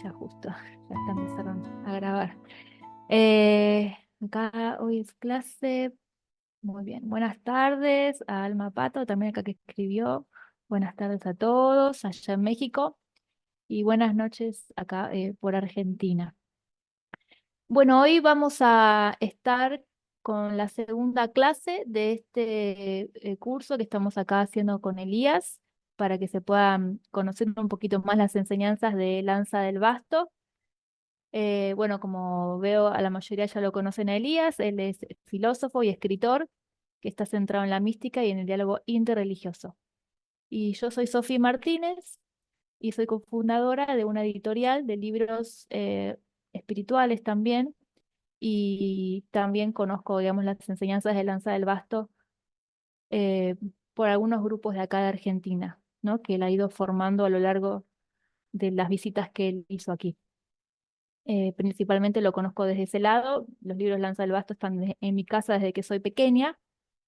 ya justo, ya está, empezaron a grabar. Acá hoy es clase. Muy bien. Buenas tardes a Alma Pato, también acá que escribió. Buenas tardes a todos allá en México y buenas noches acá por Argentina. Bueno, hoy vamos a estar con la segunda clase de este curso que estamos acá haciendo con Elías para que se puedan conocer un poquito más las enseñanzas de Lanza del Basto. Bueno, como veo, a la mayoría ya lo conocen a Elías. Él es filósofo y escritor que está centrado en la mística y en el diálogo interreligioso. Y yo soy Sofía Martínez y soy cofundadora de una editorial de libros espirituales también. Y también conozco, digamos, las enseñanzas de Lanza del Basto eh, por algunos grupos de acá de Argentina, ¿no? Que él ha ido formando a lo largo de las visitas que él hizo aquí. Principalmente lo conozco desde ese lado. Los libros Lanza del Basto están en mi casa desde que soy pequeña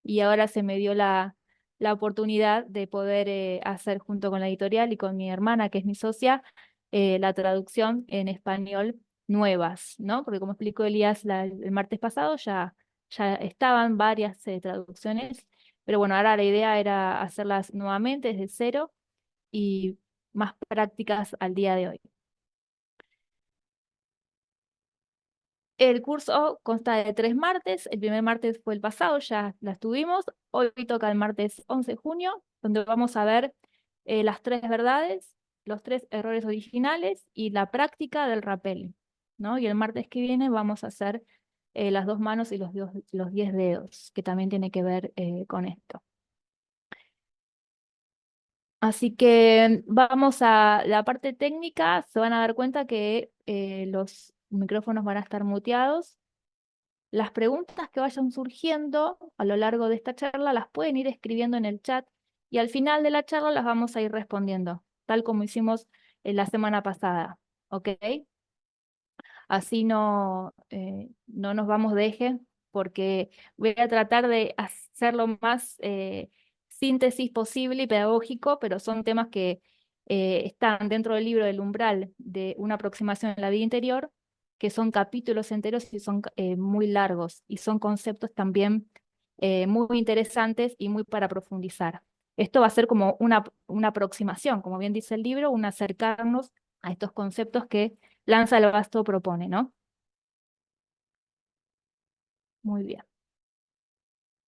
y ahora se me dio la oportunidad de poder hacer junto con la editorial y con mi hermana, que es mi socia, la traducción en español nuevas, ¿no? Porque como explicó Elías el martes pasado, ya estaban varias traducciones, pero bueno, ahora la idea era hacerlas nuevamente desde cero y más prácticas al día de hoy. El curso consta de 3 martes. El primer martes fue el pasado, ya las tuvimos. Hoy toca el martes 11 de junio, donde vamos a ver las 3 verdades, los 3 errores originales y la práctica del rapel, ¿no? Y el martes que viene vamos a hacer las 2 manos y los 10 dedos, que también tiene que ver con esto. Así que vamos a la parte técnica. Se van a dar cuenta que los micrófonos van a estar muteados. Las preguntas que vayan surgiendo a lo largo de esta charla las pueden ir escribiendo en el chat y al final de la charla las vamos a ir respondiendo, tal como hicimos la semana pasada, ¿ok? Así no nos vamos de eje porque voy a tratar de hacer lo más síntesis posible y pedagógico, pero son temas que están dentro del libro del umbral de una aproximación a la vida interior, que son capítulos enteros y son muy largos y son conceptos también muy interesantes y muy para profundizar. Esto va a ser como una aproximación, como bien dice el libro, un acercarnos a estos conceptos que Lanza el Basto propone, ¿no? Muy bien.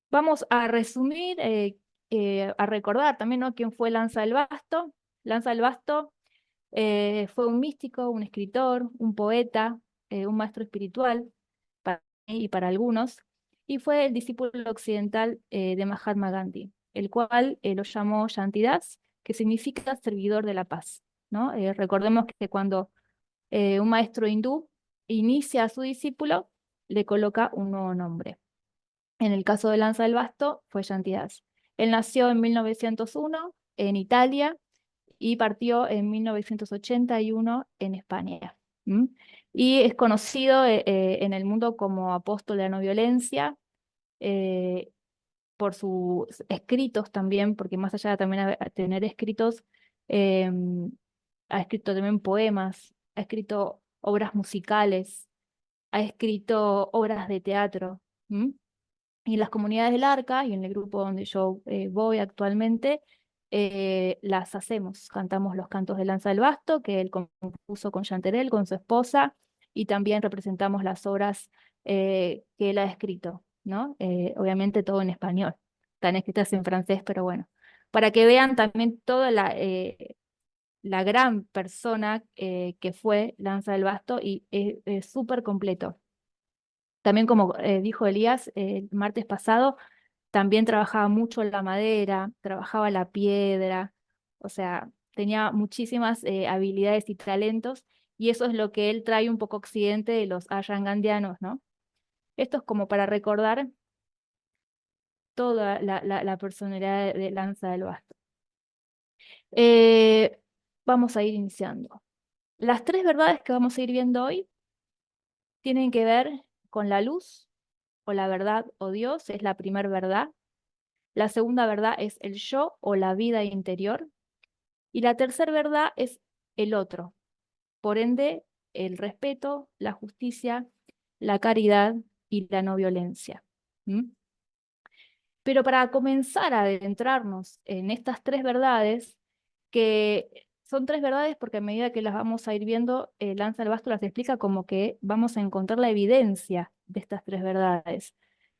Vamos a resumir, a recordar también, ¿no? ¿Quién fue Lanza del Basto? Lanza del Basto fue un místico, un escritor, un poeta, un maestro espiritual para mí y para algunos, y fue el discípulo occidental de Mahatma Gandhi, el cual lo llamó Shantidas, que significa servidor de la paz, ¿no? Recordemos que cuando un maestro hindú inicia a su discípulo, le coloca un nuevo nombre. En el caso de Lanza del Basto, fue Shantidas. Él nació en 1901 en Italia y partió en 1981 en España. ¿Mm? Y es conocido en el mundo como apóstol de la no violencia, eh, por sus escritos también, porque más allá de también tener escritos, eh, ha escrito también poemas, ha escrito obras musicales, ha escrito obras de teatro. ¿Mm? Y en las comunidades del Arca y en el grupo donde yo voy actualmente, las hacemos, cantamos los cantos de Lanza del Basto, que él compuso con Chanterelle, con su esposa, y también representamos las obras que él ha escrito, ¿no? Obviamente todo en español, están escritas en francés, pero bueno, para que vean también toda la gran persona que fue Lanza del Basto y es súper completo. También como dijo Elías el martes pasado, también trabajaba mucho la madera, trabajaba la piedra, o sea, tenía muchísimas habilidades y talentos, y eso es lo que él trae un poco occidente de los ashangandianos, ¿no? Esto es como para recordar toda la personalidad de Lanza del Basto. Eh, Vamos a ir iniciando. Las 3 verdades que vamos a ir viendo hoy tienen que ver con la luz o la verdad o Dios, es la primera verdad. La segunda verdad es el yo o la vida interior. Y la tercera verdad es el otro, por ende, el respeto, la justicia, la caridad y la no violencia. ¿Mm? Pero para comenzar a adentrarnos en estas tres verdades, que son tres verdades porque a medida que las vamos a ir viendo, Lanza del Basto las explica como que vamos a encontrar la evidencia de estas tres verdades,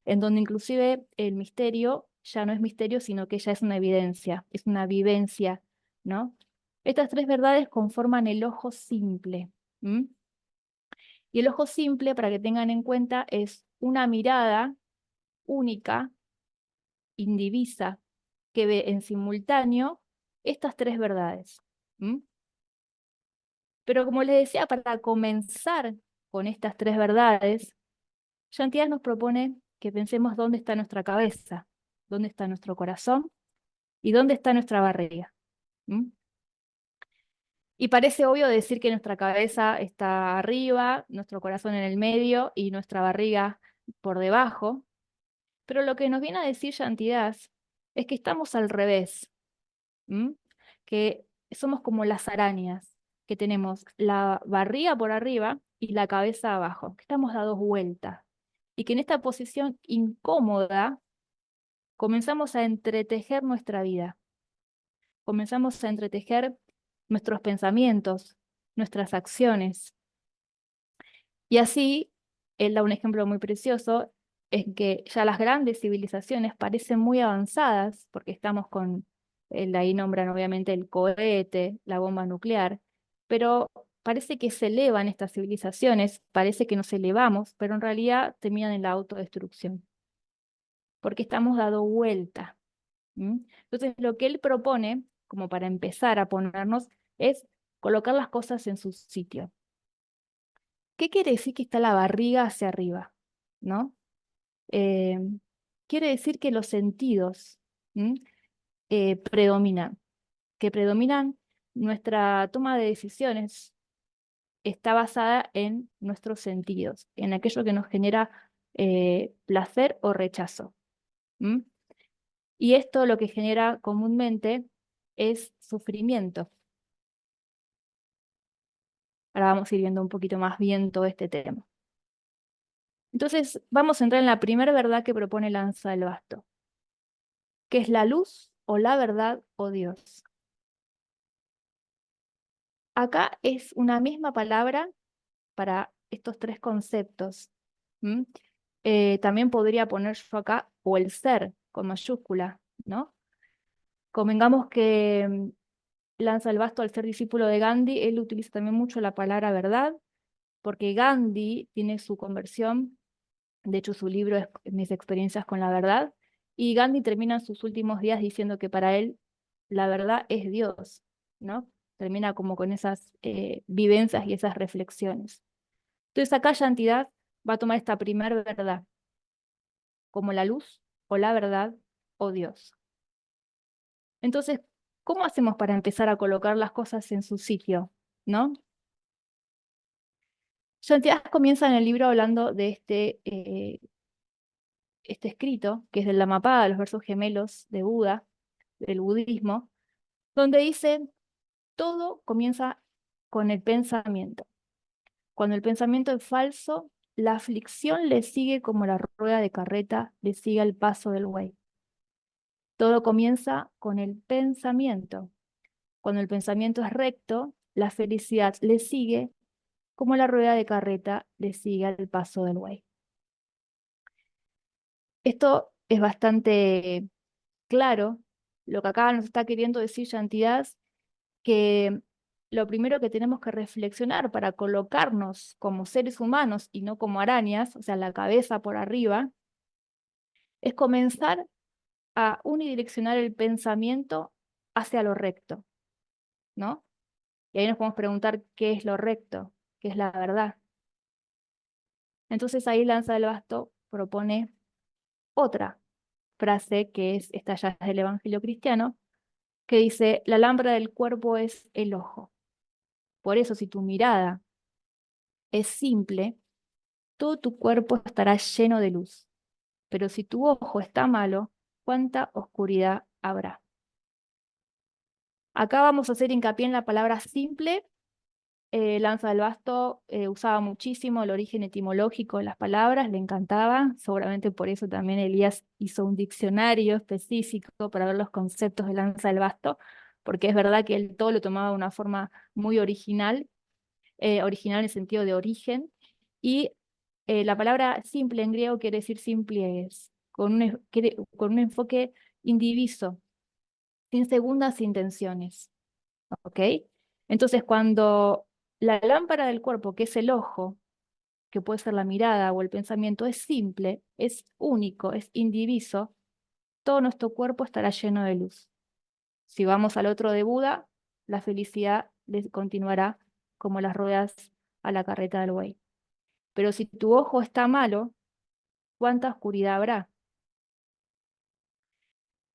en donde inclusive el misterio ya no es misterio, sino que ya es una evidencia, es una vivencia, ¿no? Estas tres verdades conforman el ojo simple. ¿Mm? Y el ojo simple, para que tengan en cuenta, es una mirada única, indivisa, que ve en simultáneo estas tres verdades. ¿Mm? Pero como les decía, para comenzar con estas tres verdades, Shantias nos propone que pensemos dónde está nuestra cabeza, dónde está nuestro corazón y dónde está nuestra barriga. ¿Mm? Y parece obvio decir que nuestra cabeza está arriba, nuestro corazón en el medio y nuestra barriga por debajo, pero lo que nos viene a decir Shantidas es que estamos al revés. ¿Mm? Que somos como las arañas, que tenemos la barriga por arriba y la cabeza abajo, que estamos dados vueltas, y que en esta posición incómoda comenzamos a entretejer nuestra vida, comenzamos a entretejer nuestros pensamientos, nuestras acciones. Y así, él da un ejemplo muy precioso, en que ya las grandes civilizaciones parecen muy avanzadas, porque estamos con, ahí nombran obviamente el cohete, la bomba nuclear, pero parece que se elevan estas civilizaciones, parece que nos elevamos, pero en realidad terminan en la autodestrucción, porque estamos dando vuelta. ¿Mm? Entonces, lo que él propone, como para empezar a ponernos, es colocar las cosas en su sitio. ¿Qué quiere decir que está la barriga hacia arriba? ¿No? Eh, Quiere decir que los sentidos, ¿m? Predominan, que predominan nuestra toma de decisiones está basada en nuestros sentidos, en aquello que nos genera placer o rechazo. ¿M? Y esto lo que genera comúnmente es sufrimiento. Ahora vamos a ir viendo un poquito más bien todo este tema. Entonces, vamos a entrar en la primera verdad que propone Lanza del Basto, que es la luz o la verdad o Dios. Acá es una misma palabra para estos tres conceptos. ¿Mm? También podría poner yo acá o el ser con mayúscula, ¿no? Convengamos que Lanza el Basto, al ser discípulo de Gandhi, él utiliza también mucho la palabra verdad, porque Gandhi tiene su conversión, de hecho su libro es Mis experiencias con la verdad, y Gandhi termina sus últimos días diciendo que para él la verdad es Dios, ¿no? Termina como con esas vivencias y esas reflexiones. Entonces acá Santidad va a tomar esta primera verdad como la luz o la verdad o Dios. Entonces, ¿cómo hacemos para empezar a colocar las cosas en su sitio? ¿No? Santidad comienza en el libro hablando de este escrito, que es del Dhammapada, los versos gemelos de Buda, del budismo, donde dice, todo comienza con el pensamiento. Cuando el pensamiento es falso, la aflicción le sigue como la rueda de carreta le sigue al paso del buey. Todo comienza con el pensamiento. Cuando el pensamiento es recto, la felicidad le sigue como la rueda de carreta le sigue al paso del buey. Esto es bastante claro. Lo que acá nos está queriendo decir Santidad, que lo primero que tenemos que reflexionar para colocarnos como seres humanos y no como arañas, o sea, la cabeza por arriba, es comenzar a unidireccionar el pensamiento hacia lo recto, ¿no? Y ahí nos podemos preguntar qué es lo recto, qué es la verdad. Entonces ahí Lanza del Basto propone otra frase que es esta ya es del Evangelio cristiano, que dice, la lámpara del cuerpo es el ojo. Por eso si tu mirada es simple, todo tu cuerpo estará lleno de luz. Pero si tu ojo está malo, ¿cuánta oscuridad habrá? Acá vamos a hacer hincapié en la palabra simple Lanza del Basto usaba muchísimo el origen etimológico de las palabras, le encantaba, seguramente por eso también Elías hizo un diccionario específico para ver los conceptos de Lanza del Basto, porque es verdad que él todo lo tomaba de una forma muy original, original en el sentido de origen, y la palabra simple en griego quiere decir simples, con un enfoque indiviso, sin segundas intenciones. ¿Ok? Entonces, cuando la lámpara del cuerpo, que es el ojo, que puede ser la mirada o el pensamiento, es simple, es único, es indiviso, todo nuestro cuerpo estará lleno de luz. Si vamos al otro de Buda, la felicidad continuará como las ruedas a la carreta del buey. Pero si tu ojo está malo, ¿cuánta oscuridad habrá?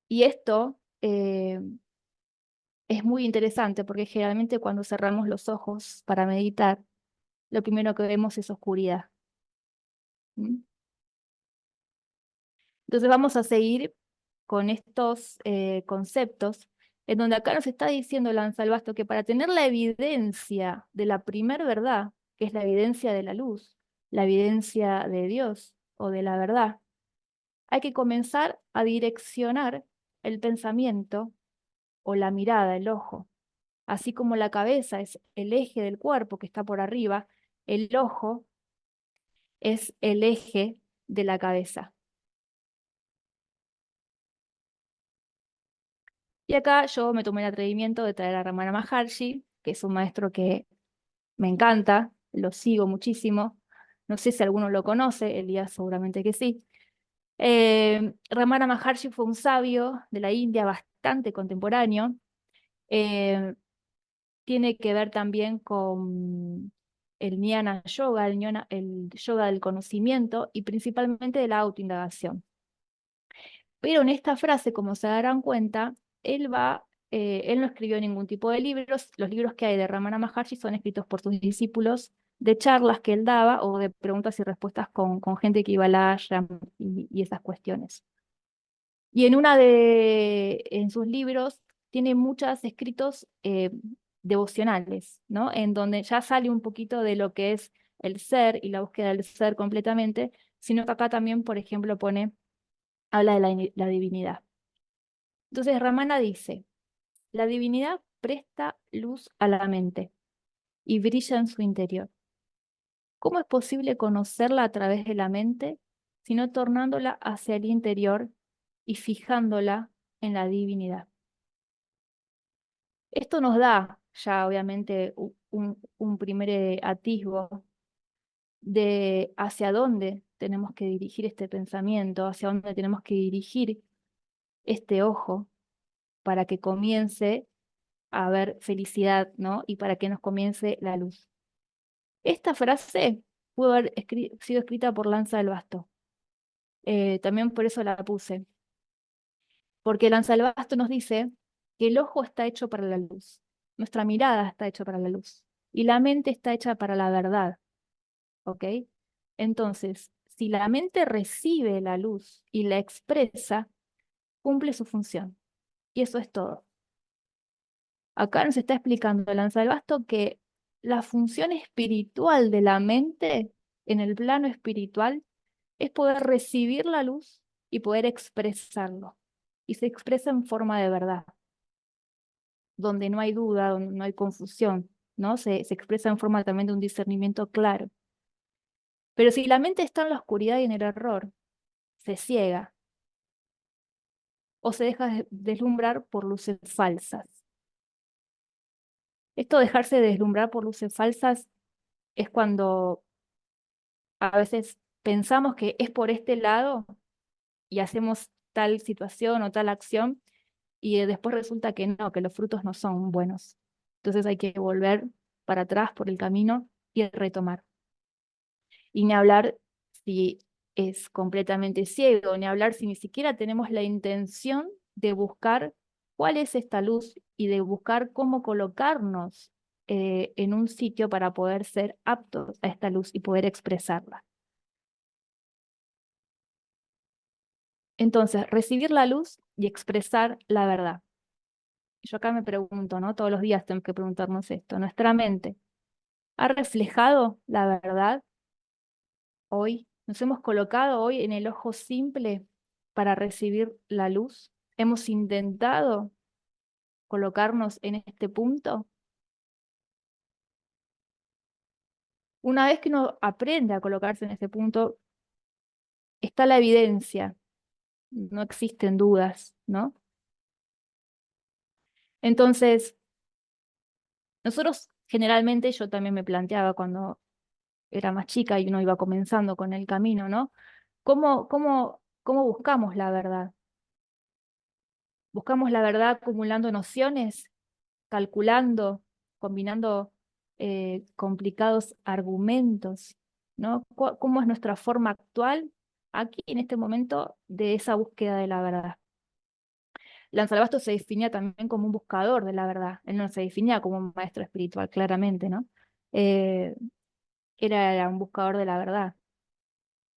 Y esto es muy interesante porque generalmente cuando cerramos los ojos para meditar, lo primero que vemos es oscuridad. ¿Mm? Entonces vamos a seguir con estos conceptos, en donde acá nos está diciendo Lanzalbasto que para tener la evidencia de la primer verdad, que es la evidencia de la luz, la evidencia de Dios o de la verdad, hay que comenzar a direccionar el pensamiento o la mirada, el ojo. Así como la cabeza es el eje del cuerpo que está por arriba, el ojo es el eje de la cabeza. Y acá yo me tomé el atrevimiento de traer a Ramana Maharshi, que es un maestro que me encanta, lo sigo muchísimo. No sé si alguno lo conoce, Elías seguramente que sí. Ramana Maharshi fue un sabio de la India bastante contemporáneo. Eh, Tiene que ver también con el Jnana Yoga, el yoga del conocimiento y principalmente de la autoindagación. Pero en esta frase, como se darán cuenta, él no escribió ningún tipo de libros. Los libros que hay de Ramana Maharshi son escritos por sus discípulos de charlas que él daba o de preguntas y respuestas con gente que iba al ashram y esas cuestiones. Y en sus libros tiene muchos escritos devocionales, ¿no? En donde ya sale un poquito de lo que es el ser y la búsqueda del ser completamente, sino que acá también, por ejemplo, habla de la divinidad. Entonces Ramana dice, la divinidad presta luz a la mente y brilla en su interior. ¿Cómo es posible conocerla a través de la mente, sino tornándola hacia el interior y fijándola en la divinidad? Esto nos da ya obviamente un primer atisbo de hacia dónde tenemos que dirigir este pensamiento, hacia dónde tenemos que dirigir este ojo para que comience a haber felicidad, ¿no? Y para que nos comience la luz. Esta frase pudo haber sido escrita por Lanza del Basto. También por eso la puse. Porque Lanza del Basto nos dice que el ojo está hecho para la luz, nuestra mirada está hecha para la luz y la mente está hecha para la verdad, ¿ok? Entonces, si la mente recibe la luz y la expresa, cumple su función. Y eso es todo. Acá nos está explicando Lanza del Basto que la función espiritual de la mente en el plano espiritual es poder recibir la luz y poder expresarlo. Y se expresa en forma de verdad, donde no hay duda, donde no hay confusión, ¿no? Se expresa en forma también de un discernimiento claro. Pero si la mente está en la oscuridad y en el error, se ciega o se deja deslumbrar por luces falsas. Esto de dejarse deslumbrar por luces falsas es cuando a veces pensamos que es por este lado y hacemos tal situación o tal acción y después resulta que no, que los frutos no son buenos. Entonces hay que volver para atrás por el camino y retomar. Y ni hablar si es completamente ciego, ni hablar si ni siquiera tenemos la intención de buscar cuál es esta luz y de buscar cómo colocarnos en un sitio para poder ser aptos a esta luz y poder expresarla. Entonces, recibir la luz y expresar la verdad. Yo acá me pregunto, ¿no? Todos los días tenemos que preguntarnos esto. Nuestra mente, ¿Ha reflejado la verdad hoy? ¿Nos hemos colocado hoy en el ojo simple para recibir la luz? ¿Hemos intentado colocarnos en este punto? Una vez que uno aprende a colocarse en este punto, está la evidencia, no existen dudas, ¿no? Entonces, nosotros generalmente, yo también me planteaba cuando era más chica y uno iba comenzando con el camino, ¿no? ¿Cómo buscamos la verdad? ¿Buscamos la verdad acumulando nociones, calculando, combinando complicados argumentos, ¿no? ¿Cómo es nuestra forma actual aquí en este momento de esa búsqueda de la verdad? Lanzalbasto se definía también como un buscador de la verdad. Él no se definía como un maestro espiritual, claramente, ¿no? Eh, era un buscador de la verdad,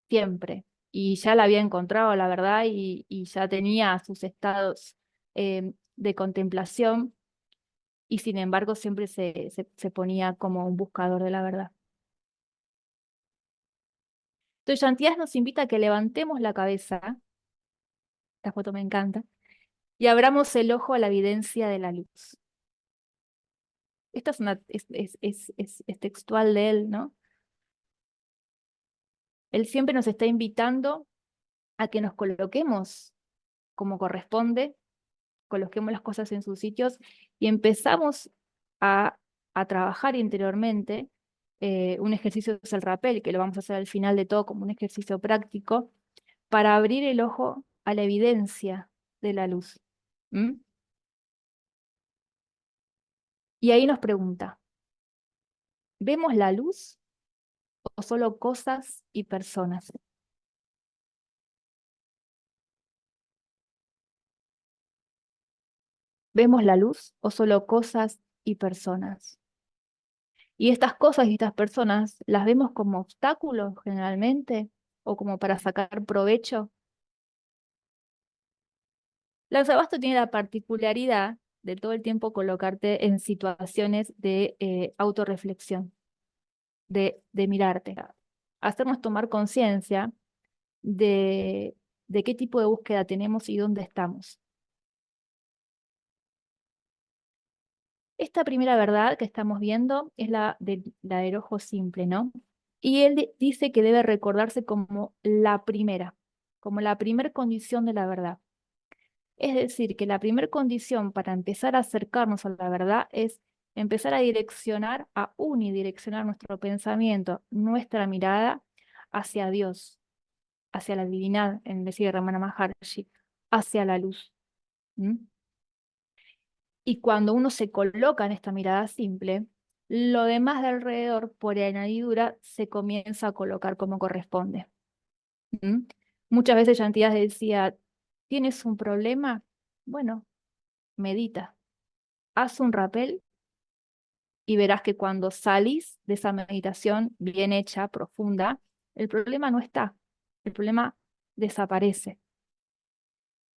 siempre. Y ya la había encontrado, la verdad, y ya tenía sus estados de contemplación, y sin embargo siempre se ponía como un buscador de la verdad. Entonces, Yantías nos invita a que levantemos la cabeza, esta foto me encanta, y abramos el ojo a la evidencia de la luz. Esta es textual de él, ¿no? Él siempre nos está invitando a que nos coloquemos como corresponde, coloquemos las cosas en sus sitios y empezamos a, a trabajar interiormente. Un ejercicio es el rappel, que lo vamos a hacer al final de todo como un ejercicio práctico, para abrir el ojo a la evidencia de la luz. ¿Mm? Y ahí nos pregunta, ¿vemos la luz o solo cosas y personas? ¿Vemos la luz o solo cosas y personas? Y estas cosas y estas personas las vemos como obstáculos generalmente o como para sacar provecho. Lanzabasto tiene la particularidad de todo el tiempo colocarte en situaciones de autorreflexión, de mirarte, hacernos tomar conciencia de, de qué tipo de búsqueda tenemos y dónde estamos. Esta primera verdad que estamos viendo es la del ojo simple, ¿no? Y él dice que debe recordarse como la primera condición de la verdad. Es decir, que la primera condición para empezar a acercarnos a la verdad es empezar a unidireccionar nuestro pensamiento, nuestra mirada hacia Dios, hacia la divinidad, en decir de Ramana Maharshi, hacia la luz. ¿Mm? Y cuando uno se coloca en esta mirada simple, lo demás de alrededor, por añadidura, se comienza a colocar como corresponde. ¿Mm? Muchas veces Yantidas decía, ¿tienes un problema? Bueno, medita, haz un rappel y verás que cuando salís de esa meditación bien hecha, profunda, el problema no está, el problema desaparece.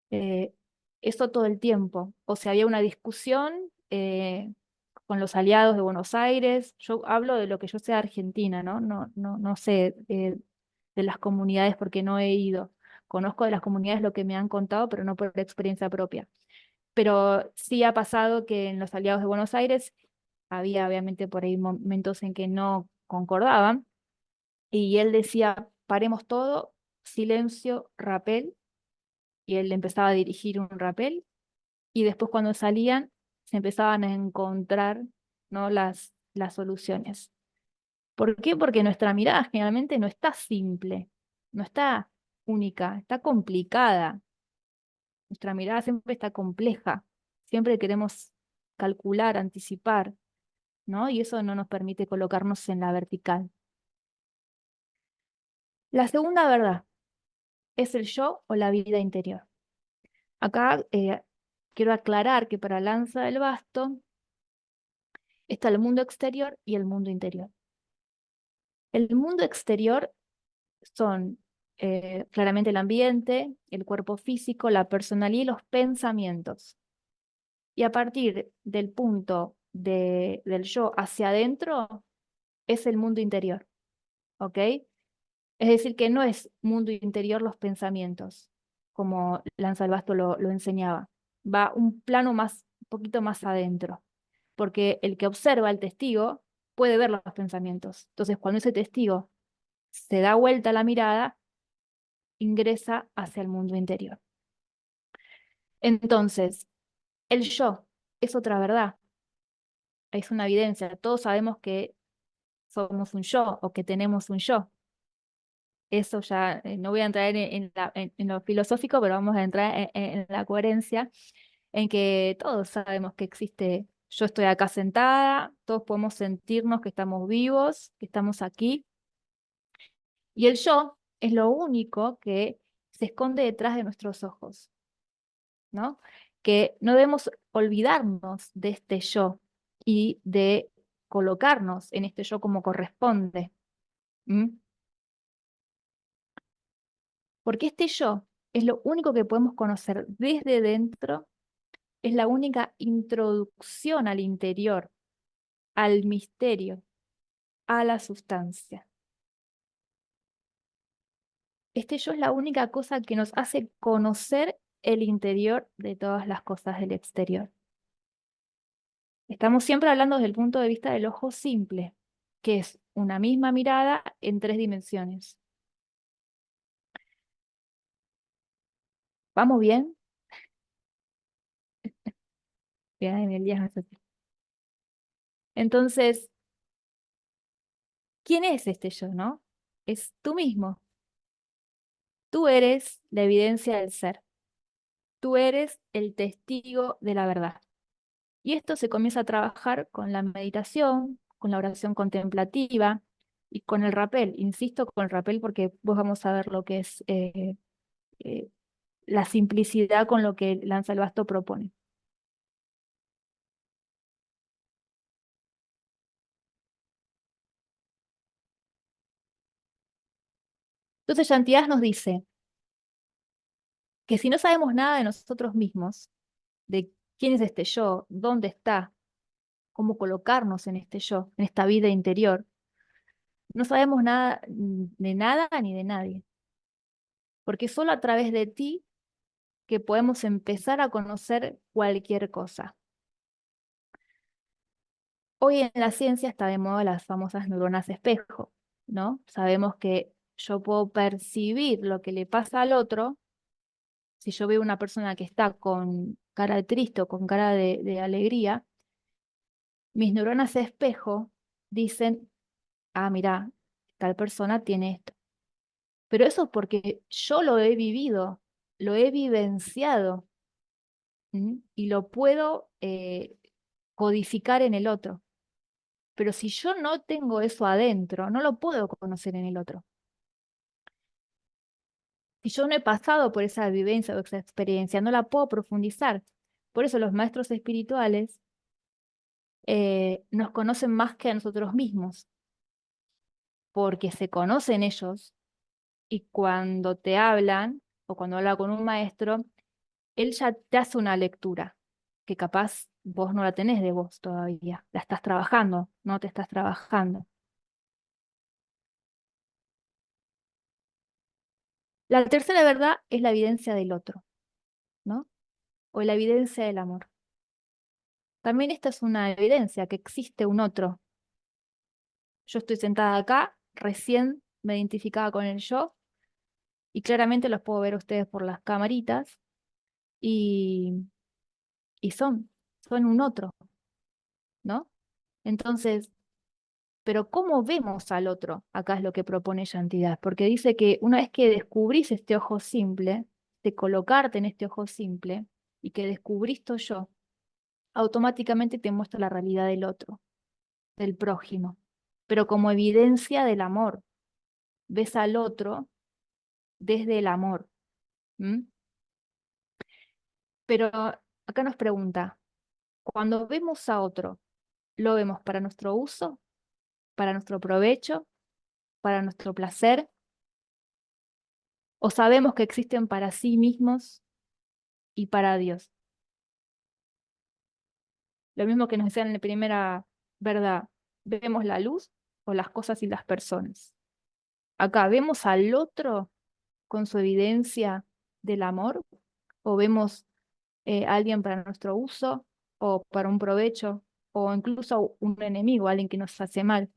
Eh, Eso todo el tiempo. O sea, había una discusión con los aliados de Buenos Aires. Yo hablo de lo que yo sé de Argentina, ¿no? No sé de las comunidades porque no he ido. Conozco de las comunidades lo que me han contado, pero no por experiencia propia. Pero sí ha pasado que en los aliados de Buenos Aires había obviamente por ahí momentos en que no concordaban, y él decía, paremos todo, silencio, rapel, y él empezaba a dirigir un rapel, y después cuando salían se empezaban a encontrar, ¿no? las soluciones. ¿Por qué? Porque nuestra mirada generalmente no está simple, no está única, está complicada. Nuestra mirada siempre está compleja, siempre queremos calcular, anticipar, ¿no? Y eso no nos permite colocarnos en la vertical. La segunda verdad es el yo o la vida interior. Acá quiero aclarar que para Lanza del Basto está el mundo exterior y el mundo interior. El mundo exterior son claramente el ambiente, el cuerpo físico, la personalidad y los pensamientos. Y a partir del punto del yo hacia adentro, es el mundo interior, ¿ok? Es decir, que no es mundo interior los pensamientos, como Lanzalbasto lo enseñaba. Va un plano más, un poquito más adentro, porque el que observa, el testigo, puede ver los pensamientos. Entonces, cuando ese testigo se da vuelta la mirada, ingresa hacia el mundo interior. Entonces, el yo es otra verdad, es una evidencia. Todos sabemos que somos un yo o que tenemos un yo. Eso ya, no voy a entrar en lo filosófico, pero vamos a entrar en la coherencia, en que todos sabemos que existe, yo estoy acá sentada, todos podemos sentirnos que estamos vivos, que estamos aquí, y el yo es lo único que se esconde detrás de nuestros ojos, ¿no? Que no debemos olvidarnos de este yo y de colocarnos en este yo como corresponde. ¿Mm? Porque este yo es lo único que podemos conocer desde dentro, es la única introducción al interior, al misterio, a la sustancia. Este yo es la única cosa que nos hace conocer el interior de todas las cosas del exterior. Estamos siempre hablando desde el punto de vista del ojo simple, que es una misma mirada en 3 dimensiones. ¿Vamos bien? Bien, en el día. Entonces, ¿quién es este yo, no? Es tú mismo. Tú eres la evidencia del ser. Tú eres el testigo de la verdad. Y esto se comienza a trabajar con la meditación, con la oración contemplativa y con el rapel. Insisto con el rapel porque vos vamos a ver lo que es eh, la simplicidad con lo que Lanza el Basto propone. Entonces, Yantiás nos dice que si no sabemos nada de nosotros mismos, de quién es este yo, dónde está, cómo colocarnos en este yo, en esta vida interior, no sabemos nada de nada ni de nadie, porque solo a través de ti que podemos empezar a conocer cualquier cosa. Hoy en la ciencia está de moda las famosas neuronas espejo, ¿no? Sabemos que yo puedo percibir lo que le pasa al otro. Si yo veo una persona que está con cara de triste o con cara de alegría, mis neuronas espejo dicen, ah, mira, tal persona tiene esto. Pero eso es porque yo lo he vivido, lo he vivenciado, ¿m? Y lo puedo codificar en el otro. Pero si yo no tengo eso adentro, no lo puedo conocer en el otro. Si yo no he pasado por esa vivencia o esa experiencia, no la puedo profundizar. Por eso los maestros espirituales nos conocen más que a nosotros mismos, porque se conocen ellos y cuando te hablan o cuando habla con un maestro, él ya te hace una lectura que capaz vos no la tenés de vos todavía, la estás trabajando, no te estás trabajando. La tercera verdad es la evidencia del otro, ¿no? O la evidencia del amor. También esta es una evidencia que existe un otro. Yo estoy sentada acá, recién me identificaba con el yo y claramente los puedo ver a ustedes por las camaritas y, y son un otro, ¿no? Entonces, pero ¿cómo vemos al otro? Acá es lo que propone Yantidad, porque dice que una vez que descubrís este ojo simple, de colocarte en este ojo simple y que descubrís tu yo, automáticamente te muestra la realidad del otro, del prójimo, pero como evidencia del amor. Ves al otro desde el amor. ¿M? Pero acá nos pregunta, cuando vemos a otro, ¿lo vemos para nuestro uso, para nuestro provecho, para nuestro placer? ¿O sabemos que existen para sí mismos y para Dios? Lo mismo que nos decían en la primera verdad, vemos la luz o las cosas y las personas. Acá vemos al otro con su evidencia del amor, o vemos a alguien para nuestro uso, o para un provecho, o incluso un enemigo, alguien que nos hace mal.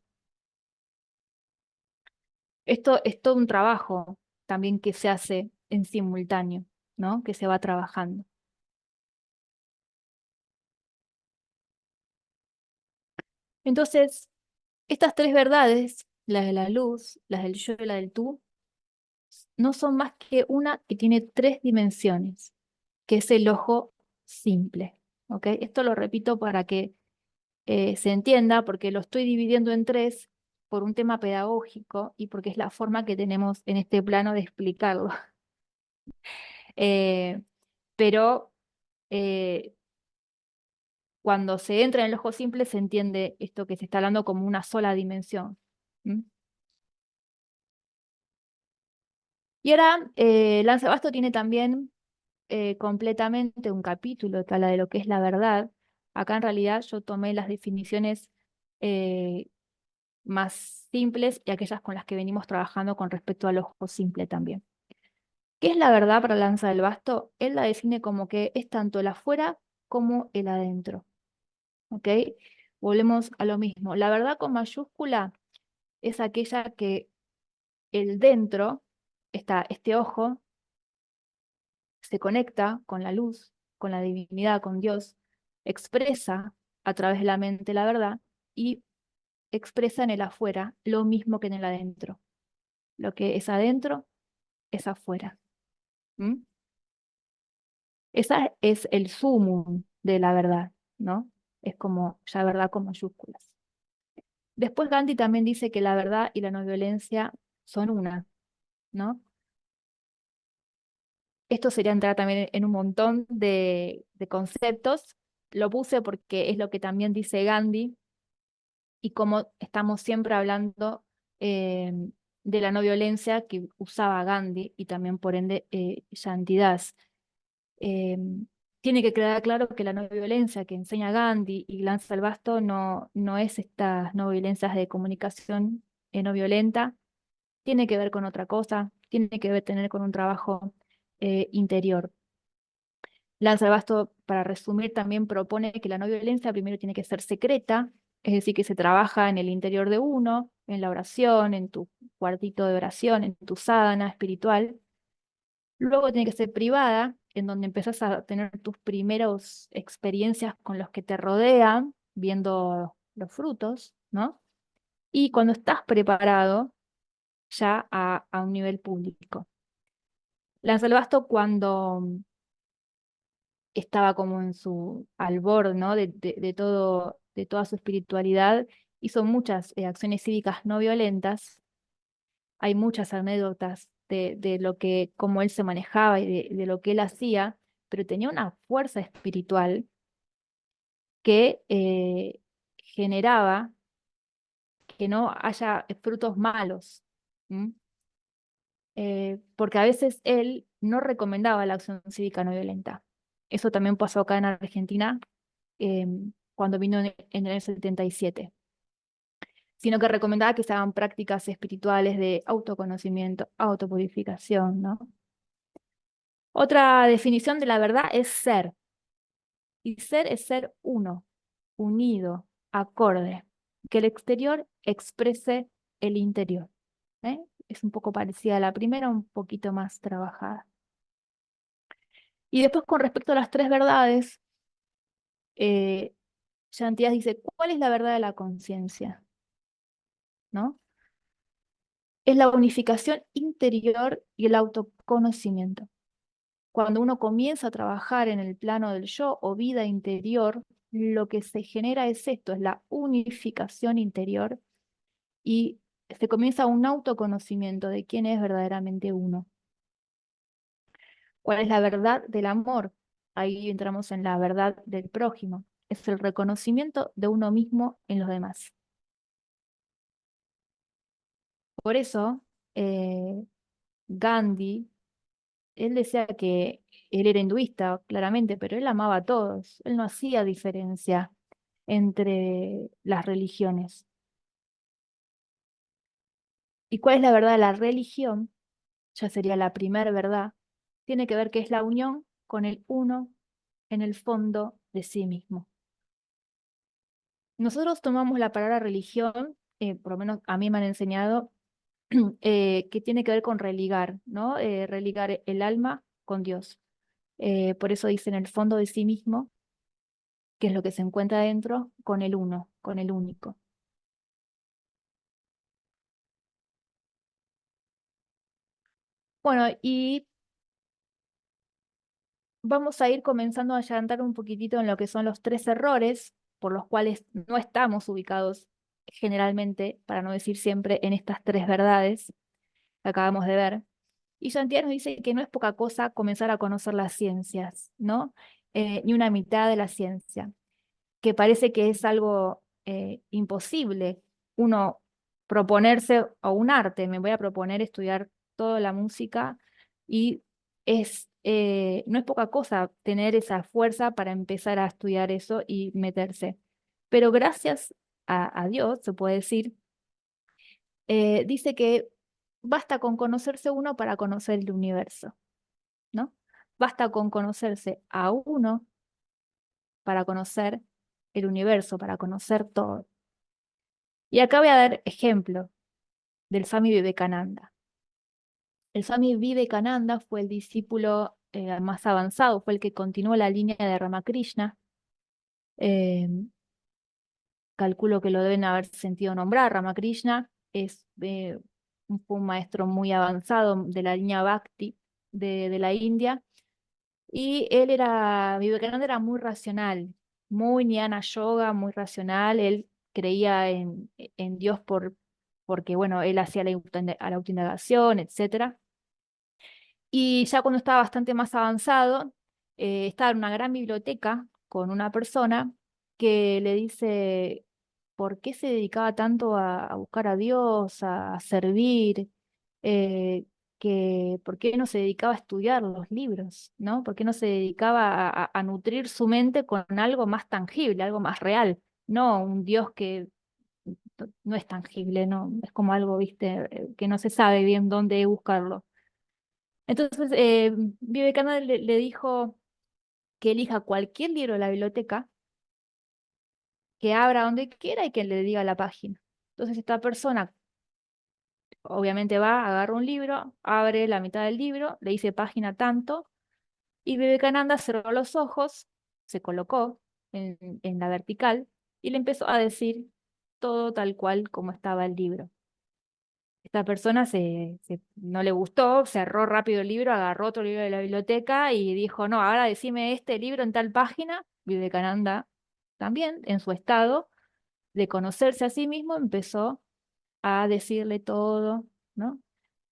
Esto es todo un trabajo también que se hace en simultáneo, ¿no? Que se va trabajando. Entonces, estas tres verdades, la de la luz, la del yo y la del tú, no son más que una que tiene tres dimensiones, que es el ojo simple. ¿Ok? Esto lo repito para que se entienda, porque lo estoy dividiendo en tres por un tema pedagógico y porque es la forma que tenemos en este plano de explicarlo. Eh, pero eh, cuando se entra en el ojo simple se entiende esto que se está hablando como una sola dimensión. ¿Mm? Y ahora, Lanzabasto tiene también completamente un capítulo que habla de lo que es la verdad. Acá en realidad yo tomé las definiciones eh, más simples y aquellas con las que venimos trabajando con respecto al ojo simple también. ¿Qué es la verdad para Lanza del Basto? Él la define como que es tanto el afuera como el adentro. ¿Ok? Volvemos a lo mismo. La verdad con mayúscula es aquella que el dentro, este ojo, se conecta con la luz, con la divinidad, con Dios, expresa a través de la mente la verdad y expresa en el afuera lo mismo que en el adentro. Lo que es adentro es afuera. ¿Mm? Esa es el sumum de la verdad, ¿no? Es como ya verdad con mayúsculas. Después Gandhi también dice que la verdad y la no violencia son una, ¿no? Esto sería entrar también en un montón de conceptos. Lo puse porque es lo que también dice Gandhi y como estamos siempre hablando eh, de la no violencia que usaba Gandhi y también por ende Shantidas. Eh, Tiene que quedar claro que la no violencia que enseña Gandhi y lanza el basto no es estas no violencias de comunicación no violenta, tiene que ver con otra cosa, tiene que ver tener con un trabajo interior. Lanza el basto, para resumir, también propone que la no violencia primero tiene que ser secreta, es decir, que se trabaja en el interior de uno, en la oración, en tu cuartito de oración, en tu sadhana espiritual. Luego tiene que ser privada, en donde empezás a tener tus primeras experiencias con los que te rodean, viendo los frutos, ¿no? Y cuando estás preparado, ya a un nivel público. Lanza el basto cuando estaba como en su albor, ¿no? De toda su espiritualidad, hizo muchas acciones cívicas no violentas. Hay muchas anécdotas de lo que, cómo él se manejaba y de lo que él hacía, pero tenía una fuerza espiritual que generaba que no haya frutos malos. ¿M? Porque a veces él no recomendaba la acción cívica no violenta. Eso también pasó acá en Argentina eh, cuando vino en el 77, sino que recomendaba que se hagan prácticas espirituales de autoconocimiento, autopurificación, ¿no? Otra definición de la verdad es ser, y ser es ser uno, unido, acorde, que el exterior exprese el interior. ¿Eh? Es un poco parecida a la primera, un poquito más trabajada. Y después con respecto a las tres verdades, eh, Shantias dice, ¿cuál es la verdad de la conciencia? ¿No? Es la unificación interior y el autoconocimiento. Cuando uno comienza a trabajar en el plano del yo o vida interior, lo que se genera es esto, es la unificación interior y se comienza un autoconocimiento de quién es verdaderamente uno. ¿Cuál es la verdad del amor? Ahí entramos en la verdad del prójimo. Es el reconocimiento de uno mismo en los demás. Por eso, eh, Gandhi, él decía que él era hinduista, claramente, pero él amaba a todos. Él no hacía diferencia entre las religiones. ¿Y cuál es la verdad de la religión? Ya sería la primera verdad. Tiene que ver que es la unión con el uno en el fondo de sí mismo. Nosotros tomamos la palabra religión, por lo menos a mí me han enseñado, que tiene que ver con religar, ¿no? Religar el alma con Dios. Por eso dice en el fondo de sí mismo, que es lo que se encuentra dentro, con el uno, con el único. Bueno, y vamos a ir comenzando a adelantar un poquitito en lo que son los tres errores por los cuales no estamos ubicados generalmente, para no decir siempre, en estas tres verdades que acabamos de ver. Y Santiago nos dice que no es poca cosa comenzar a conocer las ciencias, ¿no? Ni una mitad de la ciencia, que parece que es algo imposible uno proponerse, o un arte, me voy a proponer estudiar toda la música y no es poca cosa tener esa fuerza para empezar a estudiar eso y meterse. Pero gracias a Dios, se puede decir, dice que basta con conocerse uno para conocer el universo, ¿no? Basta con conocerse a uno para conocer el universo, para conocer todo. Y acá voy a dar ejemplo del Swami Vivekananda. El Swami Vivekananda fue el discípulo más avanzado, fue el que continuó la línea de Ramakrishna. Eh, Calculo que lo deben haber sentido nombrar. Ramakrishna fue un maestro muy avanzado de la línea Bhakti de la India. Y Vivekananda era muy racional, muy Jnana Yoga, muy racional. Él creía en Dios porque, bueno, él hacía la autoindagación, etcétera. Y ya cuando estaba bastante más avanzado, estaba en una gran biblioteca con una persona que le dice por qué se dedicaba tanto a buscar a Dios, a servir, eh, por qué no se dedicaba a estudiar los libros, ¿no? ¿Por qué no se dedicaba a nutrir su mente con algo más tangible, algo más real? No un Dios que no es tangible, no, es como algo, viste, que no se sabe bien dónde buscarlo. Entonces, Vivekananda le dijo que elija cualquier libro de la biblioteca, que abra donde quiera y que le diga la página. Entonces, esta persona obviamente va, agarra un libro, abre la mitad del libro, le dice página tanto, y Vivekananda cerró los ojos, se colocó en la vertical y le empezó a decir todo tal cual como estaba el libro. Esta persona no le gustó, cerró rápido el libro, agarró otro libro de la biblioteca y dijo, no, ahora decime este libro en tal página. Vivekananda también, en su estado de conocerse a sí mismo, empezó a decirle todo, ¿no?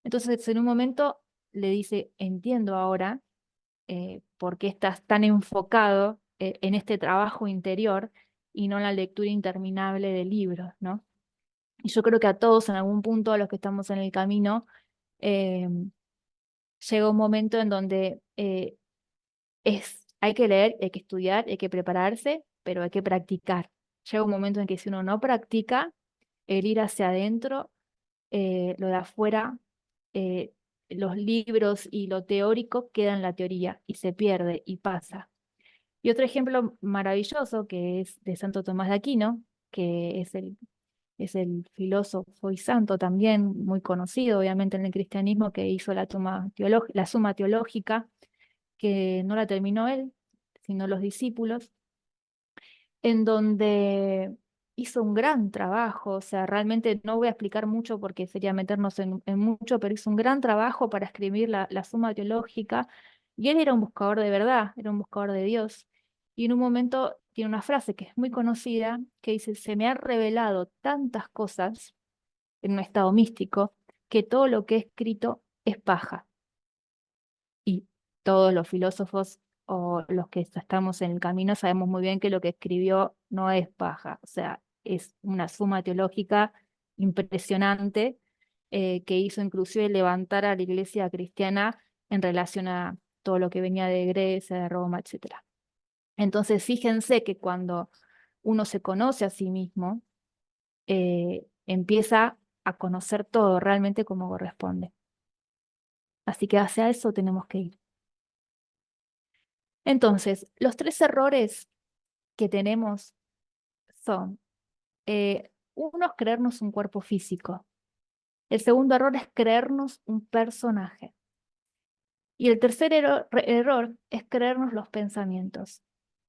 Entonces, en un momento le dice, entiendo ahora por qué estás tan enfocado en este trabajo interior y no en la lectura interminable de libros, ¿no? Y yo creo que a todos en algún punto, a los que estamos en el camino, eh, llega un momento en donde hay que leer, hay que estudiar, hay que prepararse, pero hay que practicar. Llega un momento en que si uno no practica, el ir hacia adentro, lo de afuera, eh, los libros y lo teórico queda en la teoría y se pierde y pasa. Y otro ejemplo maravilloso que es de Santo Tomás de Aquino, que es el filósofo y santo también muy conocido, obviamente, en el cristianismo, que hizo la Suma Teológica, que no la terminó él, sino los discípulos, en donde hizo un gran trabajo. O sea, realmente no voy a explicar mucho porque sería meternos en mucho, pero hizo un gran trabajo para escribir la Suma Teológica, y él era un buscador de verdad, era un buscador de Dios. Y en un momento tiene una frase que es muy conocida, que dice, se me han revelado tantas cosas en un estado místico, que todo lo que he escrito es paja. Y todos los filósofos o los que estamos en el camino sabemos muy bien que lo que escribió no es paja, o sea, es una suma teológica impresionante, que hizo inclusive levantar a la iglesia cristiana en relación a todo lo que venía de Grecia, de Roma, etcétera. Entonces, fíjense que cuando uno se conoce a sí mismo, empieza a conocer todo realmente como corresponde. Así que hacia eso tenemos que ir. Entonces, los tres errores que tenemos son, uno es creernos un cuerpo físico. El segundo error es creernos un personaje. Y el tercer error es creernos los pensamientos.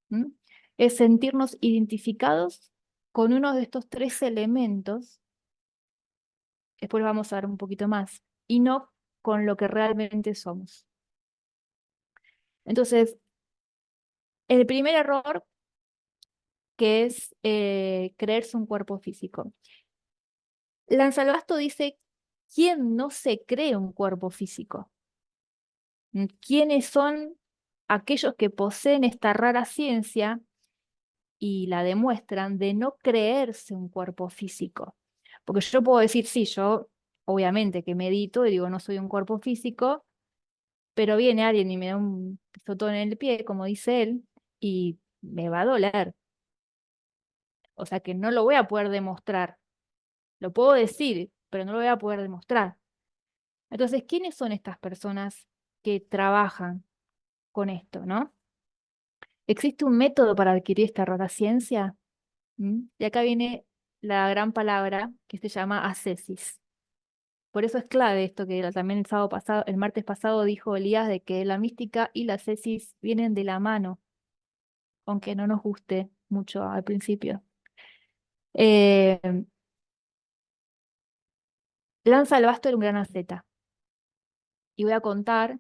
¿M? Es sentirnos identificados con uno de estos tres elementos, después vamos a ver un poquito más, y no con lo que realmente somos. Entonces, el primer error, que es creerse un cuerpo físico. Lanzalbasto dice, ¿quién no se cree un cuerpo físico? ¿Quiénes son aquellos que poseen esta rara ciencia y la demuestran de no creerse un cuerpo físico? Porque yo puedo decir, sí, yo obviamente que medito y digo, no soy un cuerpo físico, pero viene alguien y me da un pisotón en el pie, como dice él, y me va a doler. O sea que no lo voy a poder demostrar. Lo puedo decir, pero no lo voy a poder demostrar. Entonces, ¿quiénes son estas personas que trabajan con esto, no? ¿Existe un método para adquirir esta rara ciencia? Y acá viene la gran palabra que se llama ascesis. Por eso es clave esto que también el sábado pasado, el martes pasado dijo Elías de que la mística y la ascesis vienen de la mano, aunque no nos guste mucho al principio. Eh, Lanza el Basto era un gran asceta. Y voy a contar.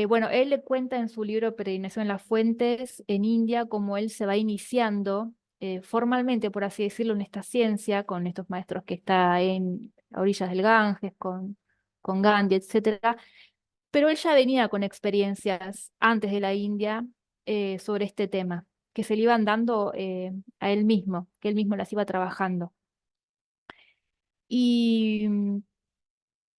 Bueno, él le cuenta en su libro Peregrinación en las Fuentes, en India, cómo él se va iniciando formalmente, por así decirlo, en esta ciencia, con estos maestros que está en a orillas del Ganges, con Gandhi, etcétera. Pero él ya venía con experiencias antes de la India sobre este tema, que se le iban dando a él mismo, que él mismo las iba trabajando. Y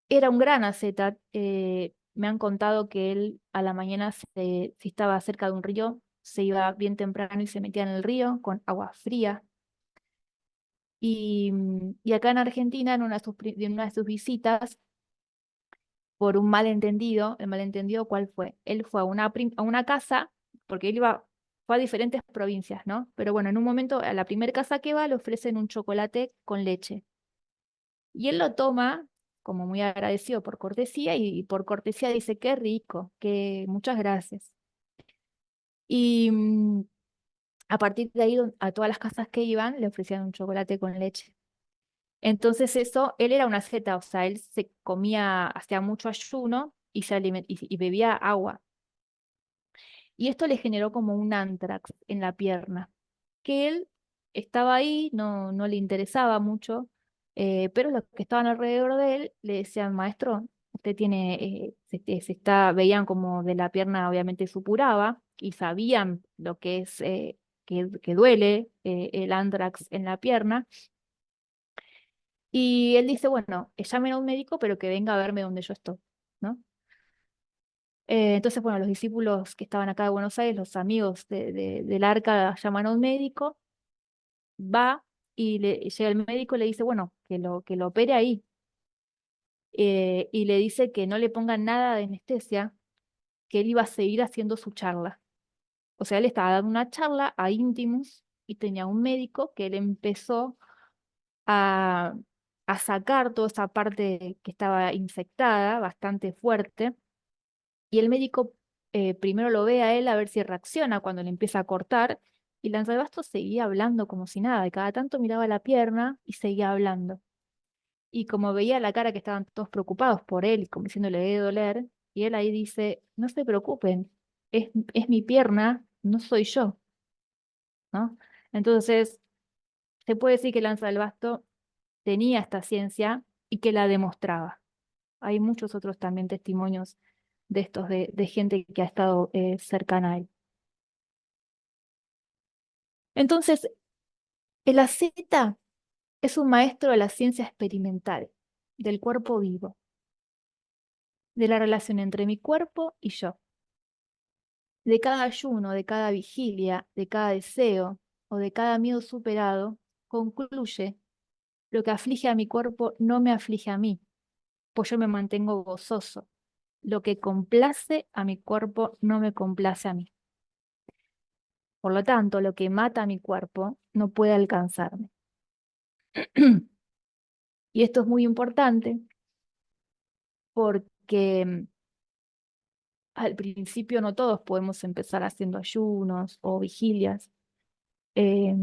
era un gran asceta. Me han contado que él a la mañana, si estaba cerca de un río, se iba bien temprano y se metía en el río con agua fría. Y acá en Argentina, en una de sus visitas, por un malentendido, ¿el malentendido cuál fue? Él fue a una casa, porque fue a diferentes provincias, ¿no? Pero bueno, en un momento, a la primera casa que va, le ofrecen un chocolate con leche. Y él lo toma como muy agradecido por cortesía y por cortesía dice, qué rico, que muchas gracias. Y a partir de ahí, a todas las casas que iban, le ofrecían un chocolate con leche. Entonces eso, él era una asceta, o sea, él se comía, hacía mucho ayuno y bebía agua. Y esto le generó como un antrax en la pierna, que él estaba ahí, no le interesaba mucho, pero los que estaban alrededor de él le decían, maestro, usted tiene, veían como de la pierna obviamente supuraba y sabían lo que es, que duele el antrax en la pierna. Y él dice, bueno, llamen a un médico, pero que venga a verme donde yo estoy, ¿no? Entonces, bueno, los discípulos que estaban acá de Buenos Aires, los amigos del Arca, llaman a un médico, va y llega el médico y le dice, bueno, que lo opere ahí. Y le dice que no le pongan nada de anestesia, que él iba a seguir haciendo su charla. O sea, él estaba dando una charla a íntimos y tenía un médico que él empezó a, a sacar toda esa parte que estaba infectada, bastante fuerte. Y el médico primero lo ve a él a ver si reacciona cuando le empieza a cortar. Y Lanzabastos seguía hablando como si nada. Y cada tanto miraba la pierna y seguía hablando. Y como veía la cara que estaban todos preocupados por él, como diciéndole debe doler, y él ahí dice, no se preocupen, es mi pierna, no soy yo, ¿no? Entonces, se puede decir que Lanza del Basto tenía esta ciencia y que la demostraba. Hay muchos otros también testimonios de estos, de gente que ha estado cercana a él. Entonces, el asceta es un maestro de la ciencia experimental, del cuerpo vivo, de la relación entre mi cuerpo y yo, de cada ayuno, de cada vigilia, de cada deseo o de cada miedo superado, concluye Lo que aflige a mi cuerpo no me aflige a mí, pues yo me mantengo gozoso. Lo que complace a mi cuerpo no me complace a mí. Por lo tanto, lo que mata a mi cuerpo no puede alcanzarme. Y esto es muy importante porque al principio no todos podemos empezar haciendo ayunos o vigilias, eh,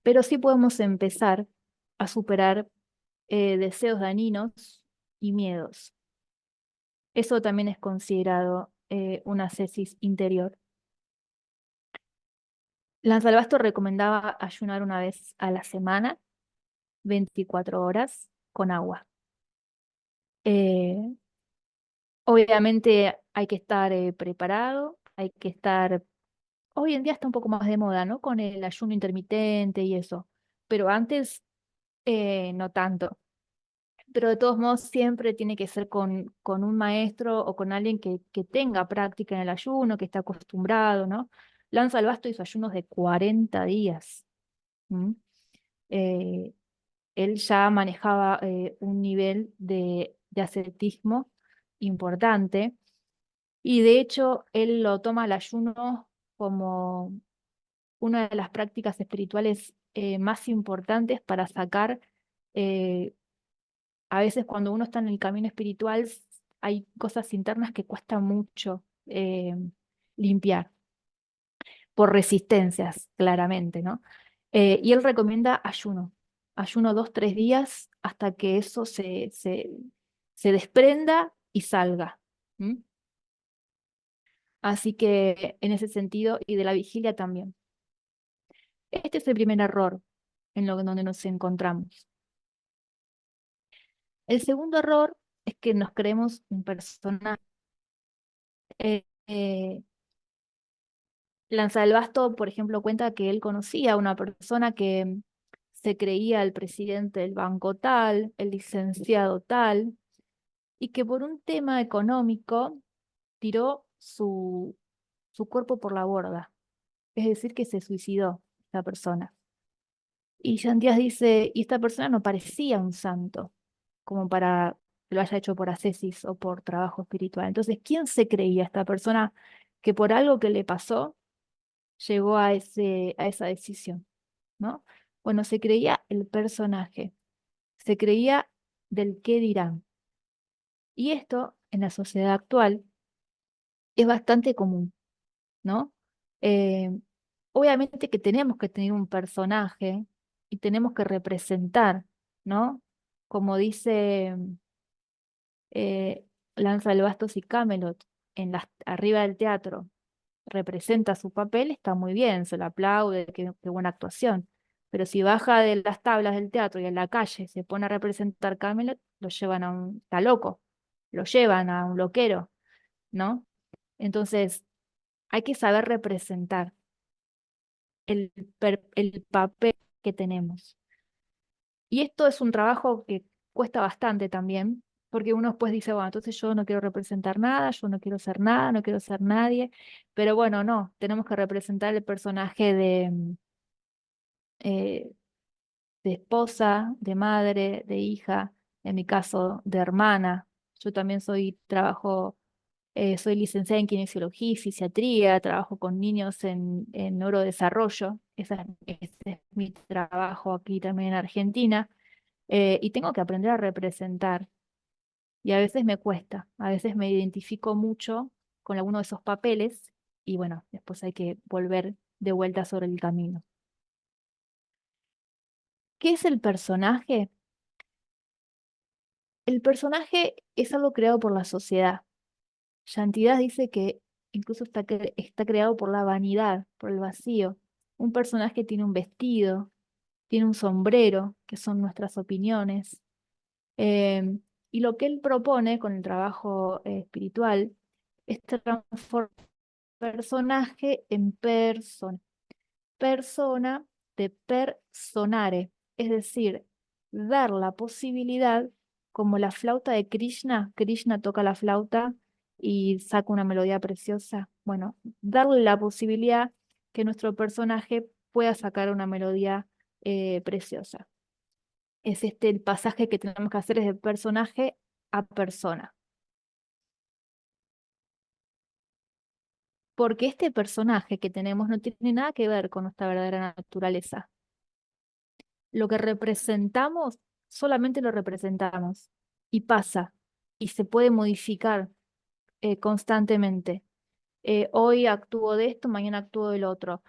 pero sí podemos empezar a superar deseos dañinos y miedos. Eso también es considerado una ascesis interior. Lanzalbasto recomendaba ayunar una vez a la semana, 24 horas, con agua. Eh, Obviamente hay que estar preparado, hay que estar. Hoy en día está un poco más de moda, ¿no? Con el ayuno intermitente y eso, pero antes no tanto. Pero de todos modos siempre tiene que ser con un maestro o con alguien que tenga práctica en el ayuno, que esté acostumbrado, ¿no? Lanza el Basto hizo ayunos de 40 días. ¿M? Eh, Él ya manejaba un nivel de ascetismo importante y de hecho él lo toma el ayuno como una de las prácticas espirituales más importantes para sacar, eh, a veces cuando uno está en el camino espiritual, hay cosas internas que cuesta mucho limpiar, por resistencias, claramente, ¿no? Y él recomienda ayuno 2, 3 días hasta que eso se desprenda y salga. ¿M? Así que en ese sentido, y de la vigilia también. Este es el primer error en lo donde nos encontramos. El segundo error es que nos creemos un personaje. Eh, eh, Lanza del Basto, por ejemplo, cuenta que él conocía a una persona que se creía el presidente del banco tal, el licenciado tal, y que por un tema económico tiró su cuerpo por la borda. Es decir, que se suicidó esta persona. Y Jean Díaz dice, y esta persona no parecía un santo, como para que lo haya hecho por ascesis o por trabajo espiritual. Entonces, ¿quién se creía esta persona que por algo que le pasó llegó a esa decisión, ¿no? Bueno, se creía el personaje, se creía del qué dirán. Y esto en la sociedad actual es bastante común, ¿no? Eh, Obviamente que tenemos que tener un personaje y tenemos que representar, ¿no? Como dice eh, Lanza de Bastos y Camelot arriba del teatro, representa su papel, está muy bien, se le aplaude, qué buena actuación. Pero si baja de las tablas del teatro y en la calle se pone a representar Camelot, lo llevan está loco, lo llevan a un loquero, ¿no? Entonces, hay que saber representar el papel que tenemos. Y esto es un trabajo que cuesta bastante también, porque uno después dice, bueno, entonces yo no quiero representar nada, yo no quiero ser nada, no quiero ser nadie, pero bueno, no, tenemos que representar el personaje eh, de esposa, de madre, de hija, en mi caso, de hermana. Yo también soy licenciada en kinesiología y fisiatría, trabajo con niños en neurodesarrollo, ese es mi trabajo aquí también en Argentina, y tengo que aprender a representar. Y a veces me cuesta, a veces me identifico mucho con alguno de esos papeles y bueno, después hay que volver de vuelta sobre el camino. ¿Qué es el personaje? El personaje es algo creado por la sociedad. Santidad dice que incluso está creado por la vanidad, por el vacío. Un personaje tiene un vestido, tiene un sombrero, que son nuestras opiniones. Em, y lo que él propone con el trabajo espiritual es transformar personaje en persona. Persona de personare, es decir, dar la posibilidad, como la flauta de Krishna, Krishna toca la flauta y saca una melodía preciosa. Bueno, darle la posibilidad que nuestro personaje pueda sacar una melodía preciosa. es el pasaje que tenemos que hacer es de personaje a persona. Porque este personaje que tenemos no tiene nada que ver con nuestra verdadera naturaleza. Lo que representamos, solamente lo representamos y pasa y se puede modificar constantemente. Hoy actúo de esto, mañana actúo del otro.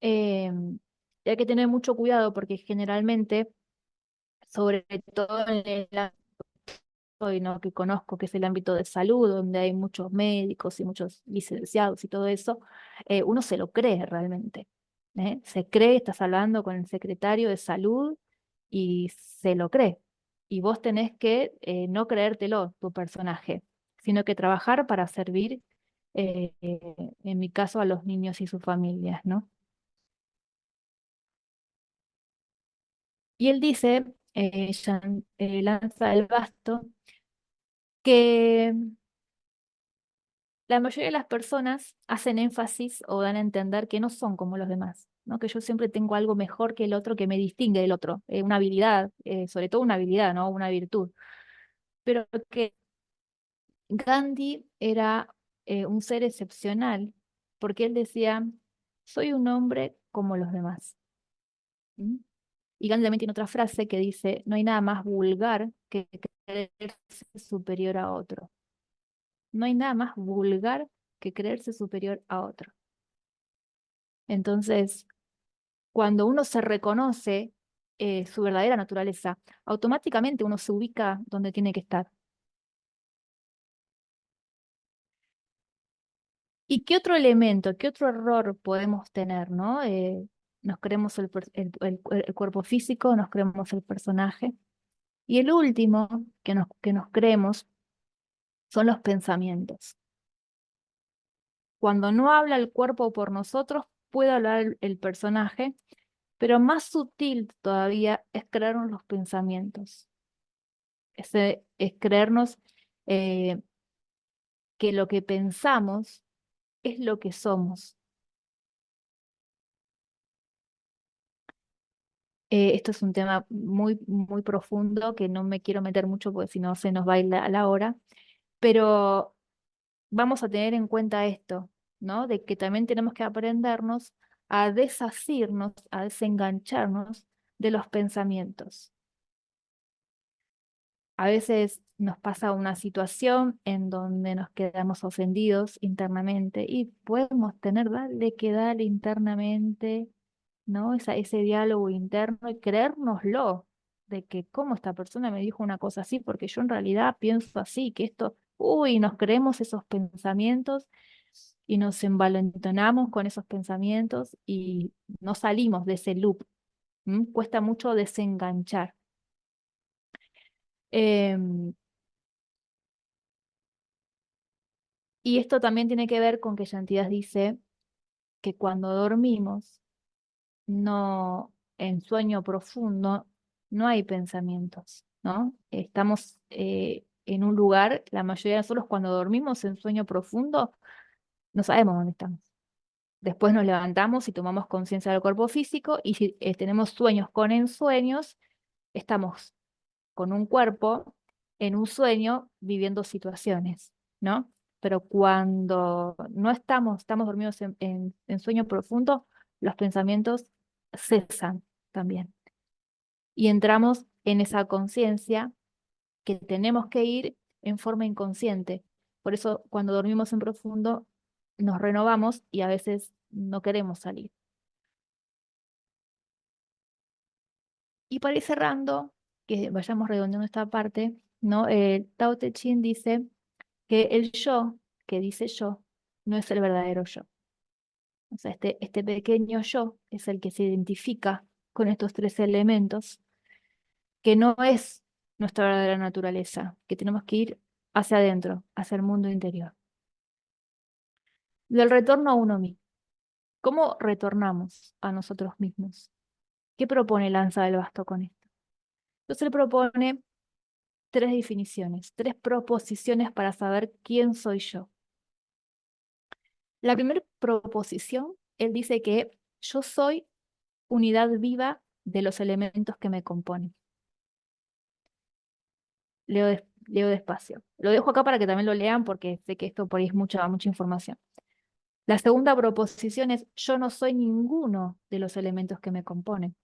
Y hay que tener mucho cuidado porque generalmente, sobre todo en el hoy, ¿no? que conozco, que es el ámbito de salud, donde hay muchos médicos y muchos licenciados y todo eso, uno se lo cree realmente. Se cree, estás hablando con el secretario de salud y se lo cree. Y vos tenés que no creértelo, tu personaje, sino que trabajar para servir, en mi caso, a los niños y sus familias, ¿no? Y él dice, Lanza el Basto, que la mayoría de las personas hacen énfasis o dan a entender que no son como los demás, ¿no? Que yo siempre tengo algo mejor que el otro que me distingue del otro, una habilidad, sobre todo una habilidad, ¿no? Una virtud. Pero que Gandhi era un ser excepcional porque él decía, soy un hombre como los demás. ¿Mm? Y Gandhi también tiene otra frase que dice, no hay nada más vulgar que creerse superior a otro. No hay nada más vulgar que creerse superior a otro. Entonces, cuando uno se reconoce su verdadera naturaleza, automáticamente uno se ubica donde tiene que estar. ¿Y qué otro elemento, qué otro error podemos tener, ¿no? Nos creemos el cuerpo físico, nos creemos el personaje. Y el último que nos creemos son los pensamientos. Cuando no habla el cuerpo por nosotros, puede hablar el personaje, pero más sutil todavía es creernos los pensamientos. Es creernos eh, que lo que pensamos es lo que somos. Esto es un tema muy, muy profundo que no me quiero meter mucho porque si no se nos va a ir la hora, pero vamos a tener en cuenta esto, ¿no? De que también tenemos que aprendernos a desasirnos, a desengancharnos de los pensamientos. A veces nos pasa una situación en donde nos quedamos ofendidos internamente y podemos tener, darle que dar internamente, ¿no? Ese diálogo interno y creérnoslo, de que cómo esta persona me dijo una cosa así, porque yo en realidad pienso así, que esto, uy, nos creemos esos pensamientos y nos envalentonamos con esos pensamientos y no salimos de ese loop. Cuesta mucho desenganchar. Em, y esto también tiene que ver con que Yantidas dice que cuando dormimos, no, en sueño profundo, no hay pensamientos, ¿no? Estamos en un lugar, la mayoría de nosotros cuando dormimos en sueño profundo, no sabemos dónde estamos. Después nos levantamos y tomamos conciencia del cuerpo físico y si tenemos sueños con ensueños, estamos con un cuerpo en un sueño viviendo situaciones, ¿no? Pero cuando no estamos dormidos en sueño profundo, los pensamientos cesan también. Y entramos en esa conciencia que tenemos que ir en forma inconsciente. Por eso cuando dormimos en profundo, nos renovamos y a veces no queremos salir. Y para ir cerrando, que vayamos redondeando esta parte, ¿no? Tao Te Ching dice que el yo, que dice yo, no es el verdadero yo. O sea, este pequeño yo es el que se identifica con estos tres elementos, que no es nuestra verdadera naturaleza, que tenemos que ir hacia adentro, hacia el mundo interior. Del retorno a uno mismo. ¿Cómo retornamos a nosotros mismos? ¿Qué propone Lanza del Basto con esto? Entonces él propone tres definiciones, tres proposiciones para saber quién soy yo. La primera proposición, él dice que yo soy unidad viva de los elementos que me componen. leo despacio. Lo dejo acá para que también lo lean porque sé que esto por ahí es mucha, mucha información. La segunda proposición es yo no soy ninguno de los elementos que me componen.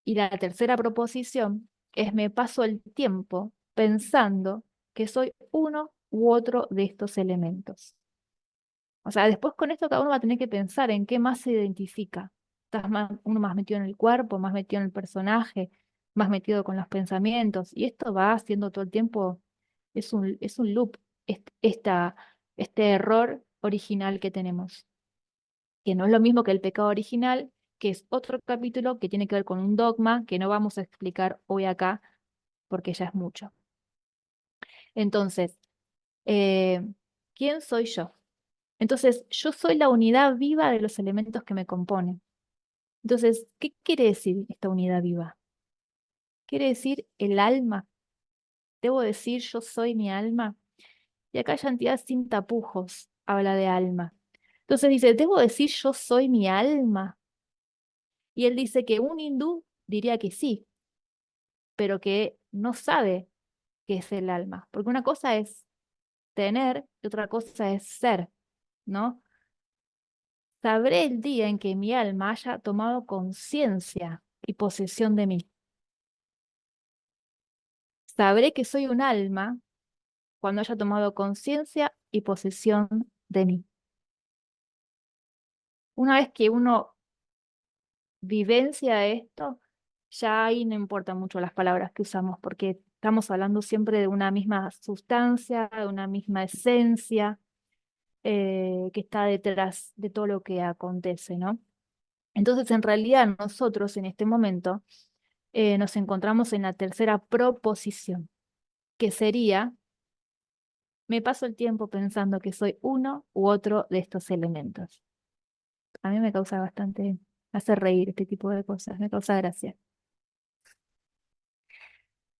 Y la tercera proposición es me paso el tiempo pensando que soy uno u otro de estos elementos. O sea, después con esto cada uno va a tener que pensar en qué más se identifica. Estás uno más metido en el cuerpo, más metido en el personaje, más metido con los pensamientos. Y esto va haciendo todo el tiempo, es un loop, este error original que tenemos, que no es lo mismo que el pecado original, que es otro capítulo que tiene que ver con un dogma que no vamos a explicar hoy acá porque ya es mucho. Entonces, eh, ¿quién soy yo? Entonces, yo soy la unidad viva de los elementos que me componen. Entonces, ¿qué quiere decir esta unidad viva? Quiere decir el alma. Debo decir yo soy mi alma. Y acá Santidad sin tapujos habla de alma. Entonces dice, debo decir yo soy mi alma. Y él dice que un hindú diría que sí, pero que no sabe qué es el alma. Porque una cosa es tener y otra cosa es ser, ¿no? Sabré el día en que mi alma haya tomado conciencia y posesión de mí. Sabré que soy un alma cuando haya tomado conciencia y posesión de mí. Una vez que uno vivencia esto, ya ahí no importa mucho las palabras que usamos, porque estamos hablando siempre de una misma sustancia, de una misma esencia que está detrás de todo lo que acontece, ¿no? Entonces, en realidad, nosotros en este momento nos encontramos en la tercera proposición, que sería, me paso el tiempo pensando que soy uno u otro de estos elementos. A mí me causa bastante, hace reír este tipo de cosas, me causa gracia.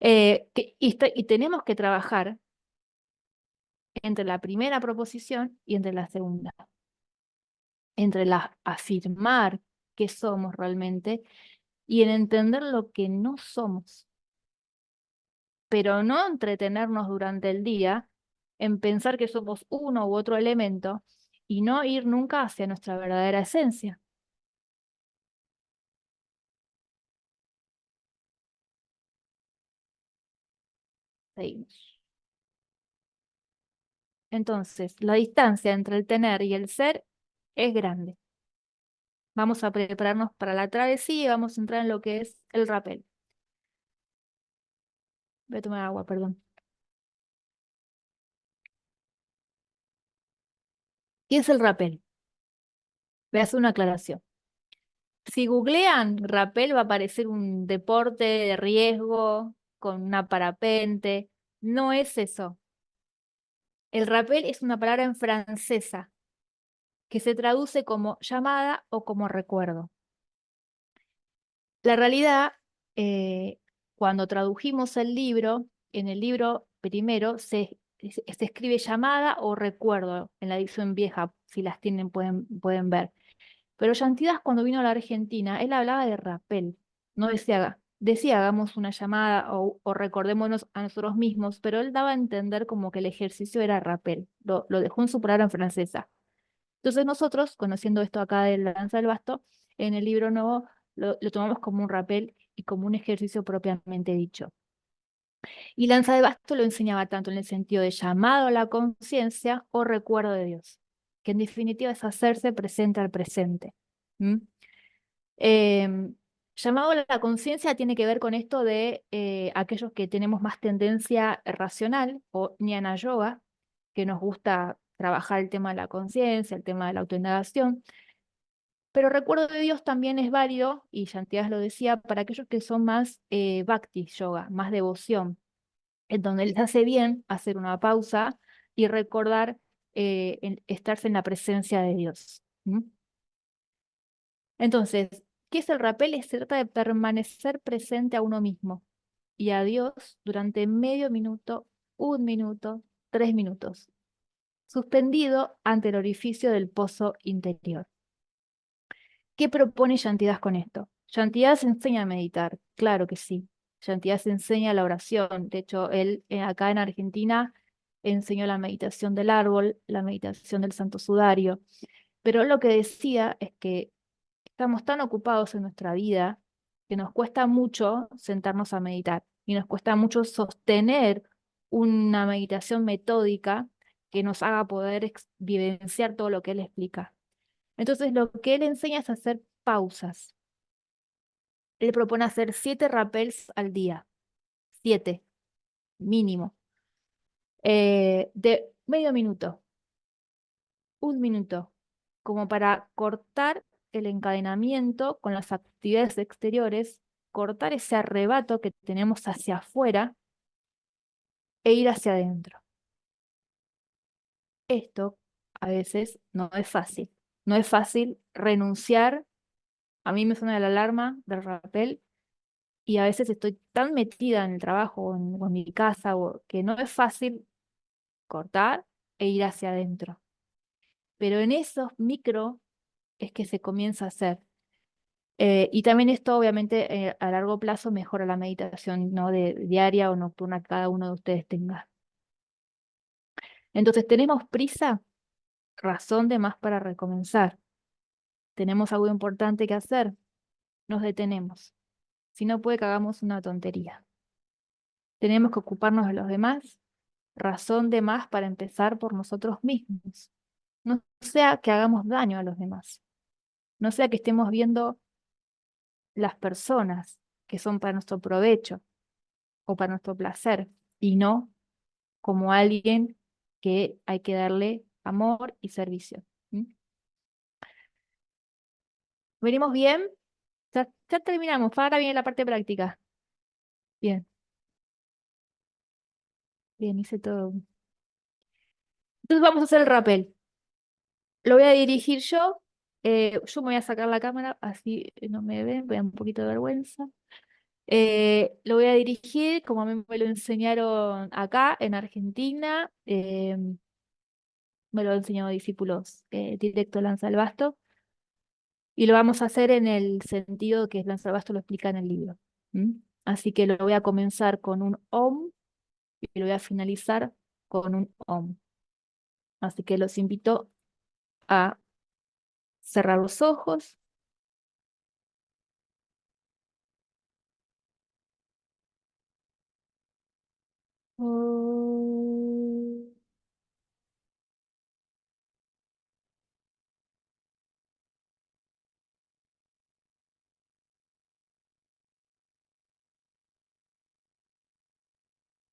Y tenemos que trabajar entre la primera proposición y entre la segunda, entre la afirmar que somos realmente y en entender lo que no somos, pero no entretenernos durante el día en pensar que somos uno u otro elemento y no ir nunca hacia nuestra verdadera esencia. Seguimos. Entonces, la distancia entre el tener y el ser es grande. Vamos a prepararnos para la travesía y vamos a entrar en lo que es el rapel. Voy a tomar agua, perdón. ¿Qué es el rapel? Voy a hacer una aclaración. Si googlean rapel va a aparecer un deporte de riesgo con una parapente. No es eso. El rapel es una palabra en francesa que se traduce como llamada o como recuerdo. La realidad, eh, cuando tradujimos el libro, en el libro primero se escribe llamada o recuerdo en la edición vieja, si las tienen pueden ver. Pero Yantidas cuando vino a la Argentina, él hablaba de rapel, no decía hagamos una llamada o recordémonos a nosotros mismos, pero él daba a entender como que el ejercicio era rapel, lo dejó en su palabra en francesa. Entonces nosotros, conociendo esto acá de la danza del basto, en el libro nuevo lo tomamos como un rapel y como un ejercicio propiamente dicho. Y lanza de basto lo enseñaba tanto en el sentido de llamado a la conciencia o recuerdo de Dios, que en definitiva es hacerse presente al presente. ¿Mm? Em, Llamado a la conciencia tiene que ver con esto de aquellos que tenemos más tendencia racional o jnana yoga, que nos gusta trabajar el tema de la conciencia, el tema de la autoindagación. Pero recuerdo de Dios también es válido, y Shantias lo decía, para aquellos que son más bhakti yoga, más devoción, en donde les hace bien hacer una pausa y recordar estarse en la presencia de Dios. ¿Mm? Entonces, ¿qué es el rapel? Se trata de permanecer presente a uno mismo y a Dios durante medio minuto, un minuto, 3 minutos, suspendido ante el orificio del pozo interior. ¿Qué propone Yantidas con esto? Yantidas enseña a meditar, claro que sí, Yantiaz enseña la oración. De hecho, él acá en Argentina enseñó la meditación del árbol, la meditación del Santo Sudario. Pero lo que decía es que estamos tan ocupados en nuestra vida que nos cuesta mucho sentarnos a meditar y nos cuesta mucho sostener una meditación metódica que nos haga poder vivenciar todo lo que él explica. Entonces, lo que él enseña es hacer pausas. Él propone hacer 7 rappels al día, 7 mínimo, de medio minuto, 1 minuto, como para cortar el encadenamiento con las actividades exteriores, cortar ese arrebato que tenemos hacia afuera e ir hacia adentro. Esto a veces no es fácil. No es fácil renunciar. A mí me suena la alarma del rappel y a veces estoy tan metida en el trabajo o en mi casa que no es fácil cortar e ir hacia adentro. Pero en esos micro es que se comienza a hacer. Y también esto, obviamente, a largo plazo mejora la meditación, ¿no? De diaria o nocturna que cada uno de ustedes tenga. Entonces, ¿tenemos prisa? Razón de más para recomenzar. ¿Tenemos algo importante que hacer? Nos detenemos. Si no puede que hagamos una tontería. ¿Tenemos que ocuparnos de los demás? Razón de más para empezar por nosotros mismos. No sea que hagamos daño a los demás. No sea que estemos viendo las personas que son para nuestro provecho o para nuestro placer y no como alguien que hay que darle amor y servicio. ¿Mm? ¿Venimos bien? Ya terminamos. Ahora viene la parte práctica. Bien, bien, hice todo. Entonces vamos a hacer el rappel. Lo voy a dirigir yo. Yo me voy a sacar la cámara, así no me ven, me da un poquito de vergüenza. Lo voy a dirigir como a mí me lo enseñaron acá en Argentina. Me lo han enseñado discípulos directo Lanza el Basto. Y lo vamos a hacer en el sentido que Lanza el Basto lo explica en el libro. ¿Mm? Así que lo voy a comenzar con un Om y lo voy a finalizar con un Om. Así que los invito a cerrar los ojos. Oh.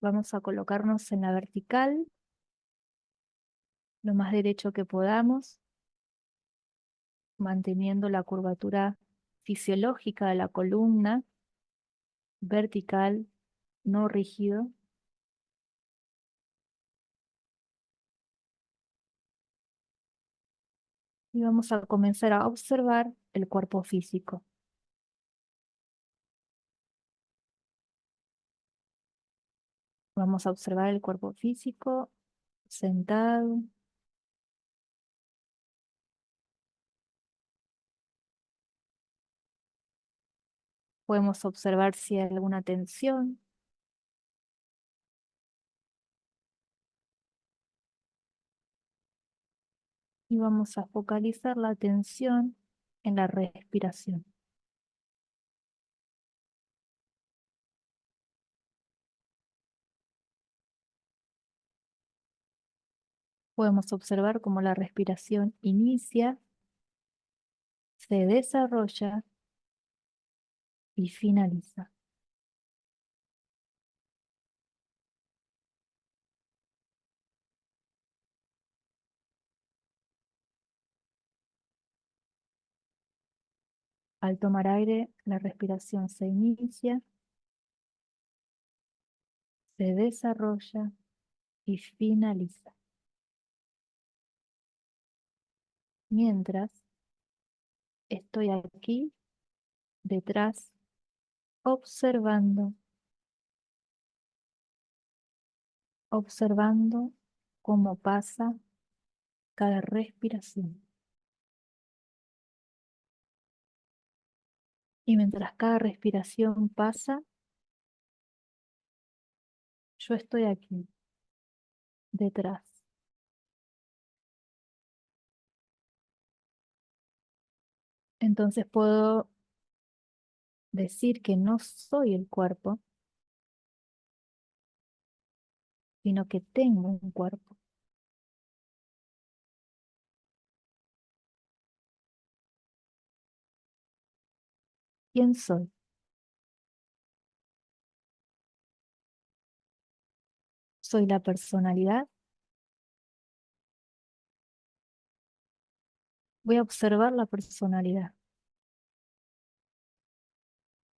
Vamos a colocarnos en la vertical, lo más derecho que podamos, manteniendo la curvatura fisiológica de la columna, vertical, no rígido. Y vamos a comenzar a observar el cuerpo físico. Vamos a observar el cuerpo físico sentado. Podemos observar si hay alguna tensión. Y vamos a focalizar la atención en la respiración. Podemos observar cómo la respiración inicia, se desarrolla y finaliza. Al tomar aire, la respiración se inicia, se desarrolla y finaliza. Mientras estoy aquí, detrás, observando, observando cómo pasa cada respiración. Y mientras cada respiración pasa, Yo estoy aquí, detrás. Entonces puedo decir que no soy el cuerpo, sino que tengo un cuerpo. ¿Quién soy? ¿Soy la personalidad? Voy a observar la personalidad,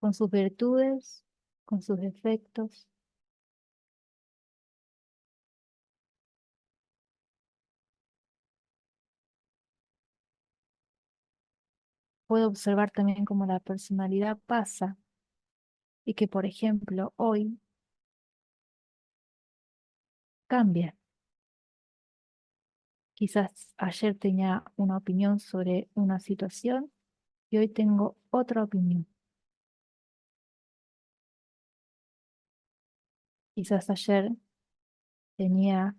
con sus virtudes, con sus defectos. Puedo observar también cómo la personalidad pasa y que, por ejemplo, hoy cambia. Quizás ayer tenía una opinión sobre una situación y hoy tengo otra opinión. Quizás ayer tenía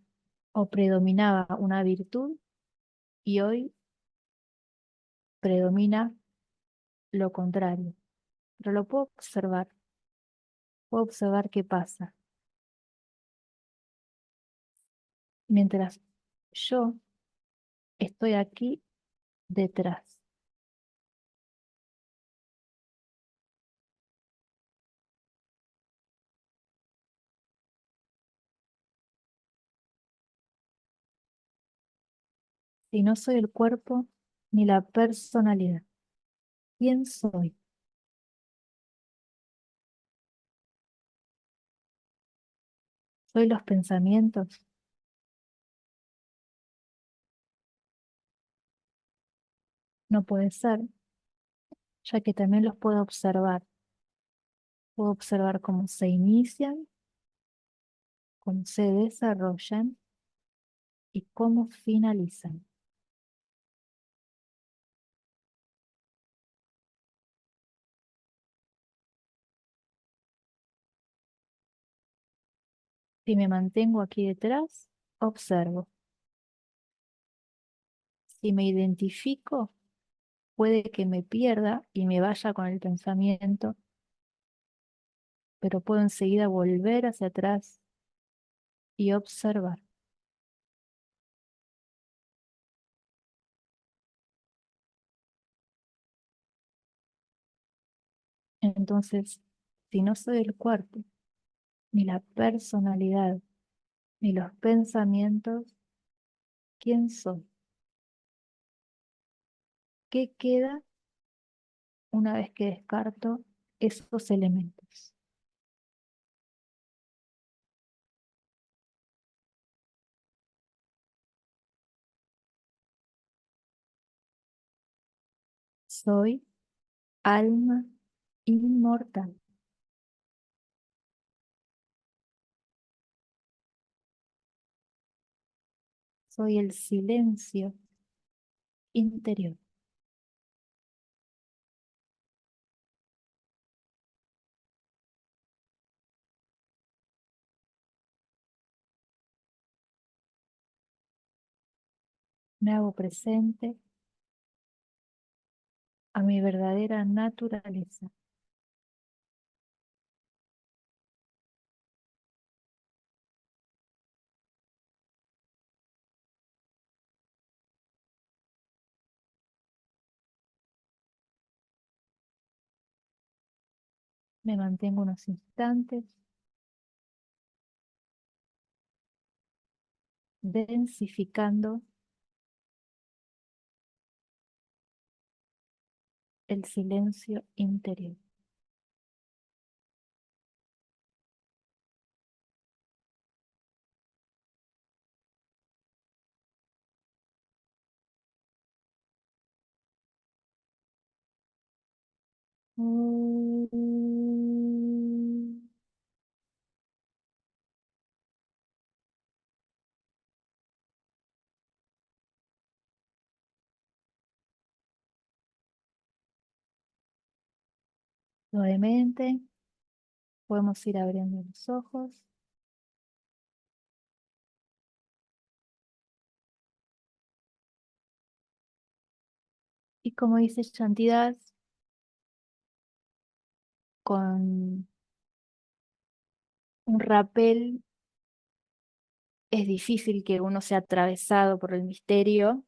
o predominaba una virtud y hoy predomina lo contrario. Pero lo puedo observar qué pasa. Mientras yo estoy aquí detrás. Si no soy el cuerpo ni la personalidad, ¿quién soy? ¿Soy los pensamientos? No puede ser, ya que también los puedo observar. Puedo observar cómo se inician, cómo se desarrollan y cómo finalizan. Si me mantengo aquí detrás, observo. Si me identifico, puede que me pierda y me vaya con el pensamiento, pero puedo enseguida volver hacia atrás y observar. Entonces, si no soy el cuerpo, ni la personalidad, ni los pensamientos, ¿quién soy? ¿Qué queda una vez que descarto esos elementos? Soy alma inmortal. Soy el silencio interior. Me hago presente a mi verdadera naturaleza. Me mantengo unos instantes densificando el silencio interior. Mm. Suavemente podemos ir abriendo los ojos Y como dice Shantidas, con un rapel es difícil que uno sea atravesado por el misterio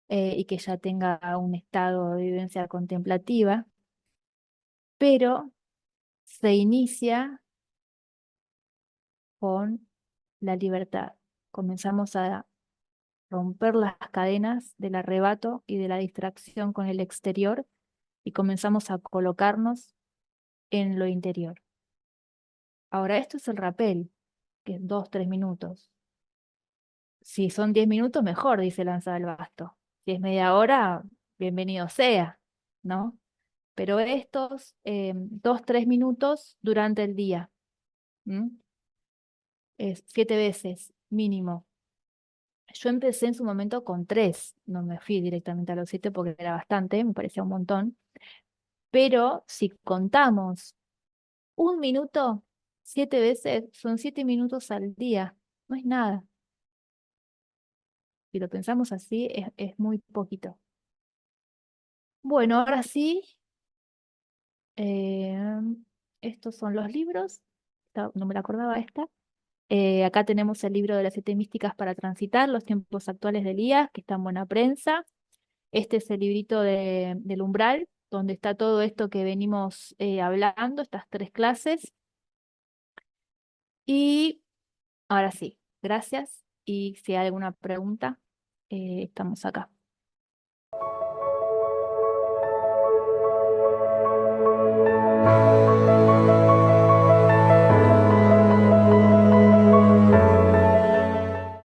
y que ya tenga un estado de vivencia contemplativa, pero se inicia con la libertad. Comenzamos a romper las cadenas del arrebato y de la distracción con el exterior y comenzamos a colocarnos en lo interior. Ahora, esto es el rapel, que es 2, 3 minutos. Si son 10 minutos, mejor, dice Lanza del Basto. Si es media hora, bienvenido sea, ¿no? Pero estos 2, 3 minutos durante el día, ¿m? Es 7 veces mínimo. Yo empecé en su momento con 3, no me fui directamente a los 7 porque era bastante, me parecía un montón. Pero si contamos un minuto, 7 veces, son 7 minutos al día, no es nada. Si lo pensamos así, es muy poquito. Bueno, ahora sí, eh, estos son los libros. No me la acordaba esta. Acá tenemos el libro de las 7 místicas para transitar los tiempos actuales de Elías, que está en buena prensa. Este es el librito del umbral, donde está todo esto que venimos hablando, estas 3 clases. Y ahora sí, gracias. Y si hay alguna pregunta, estamos acá.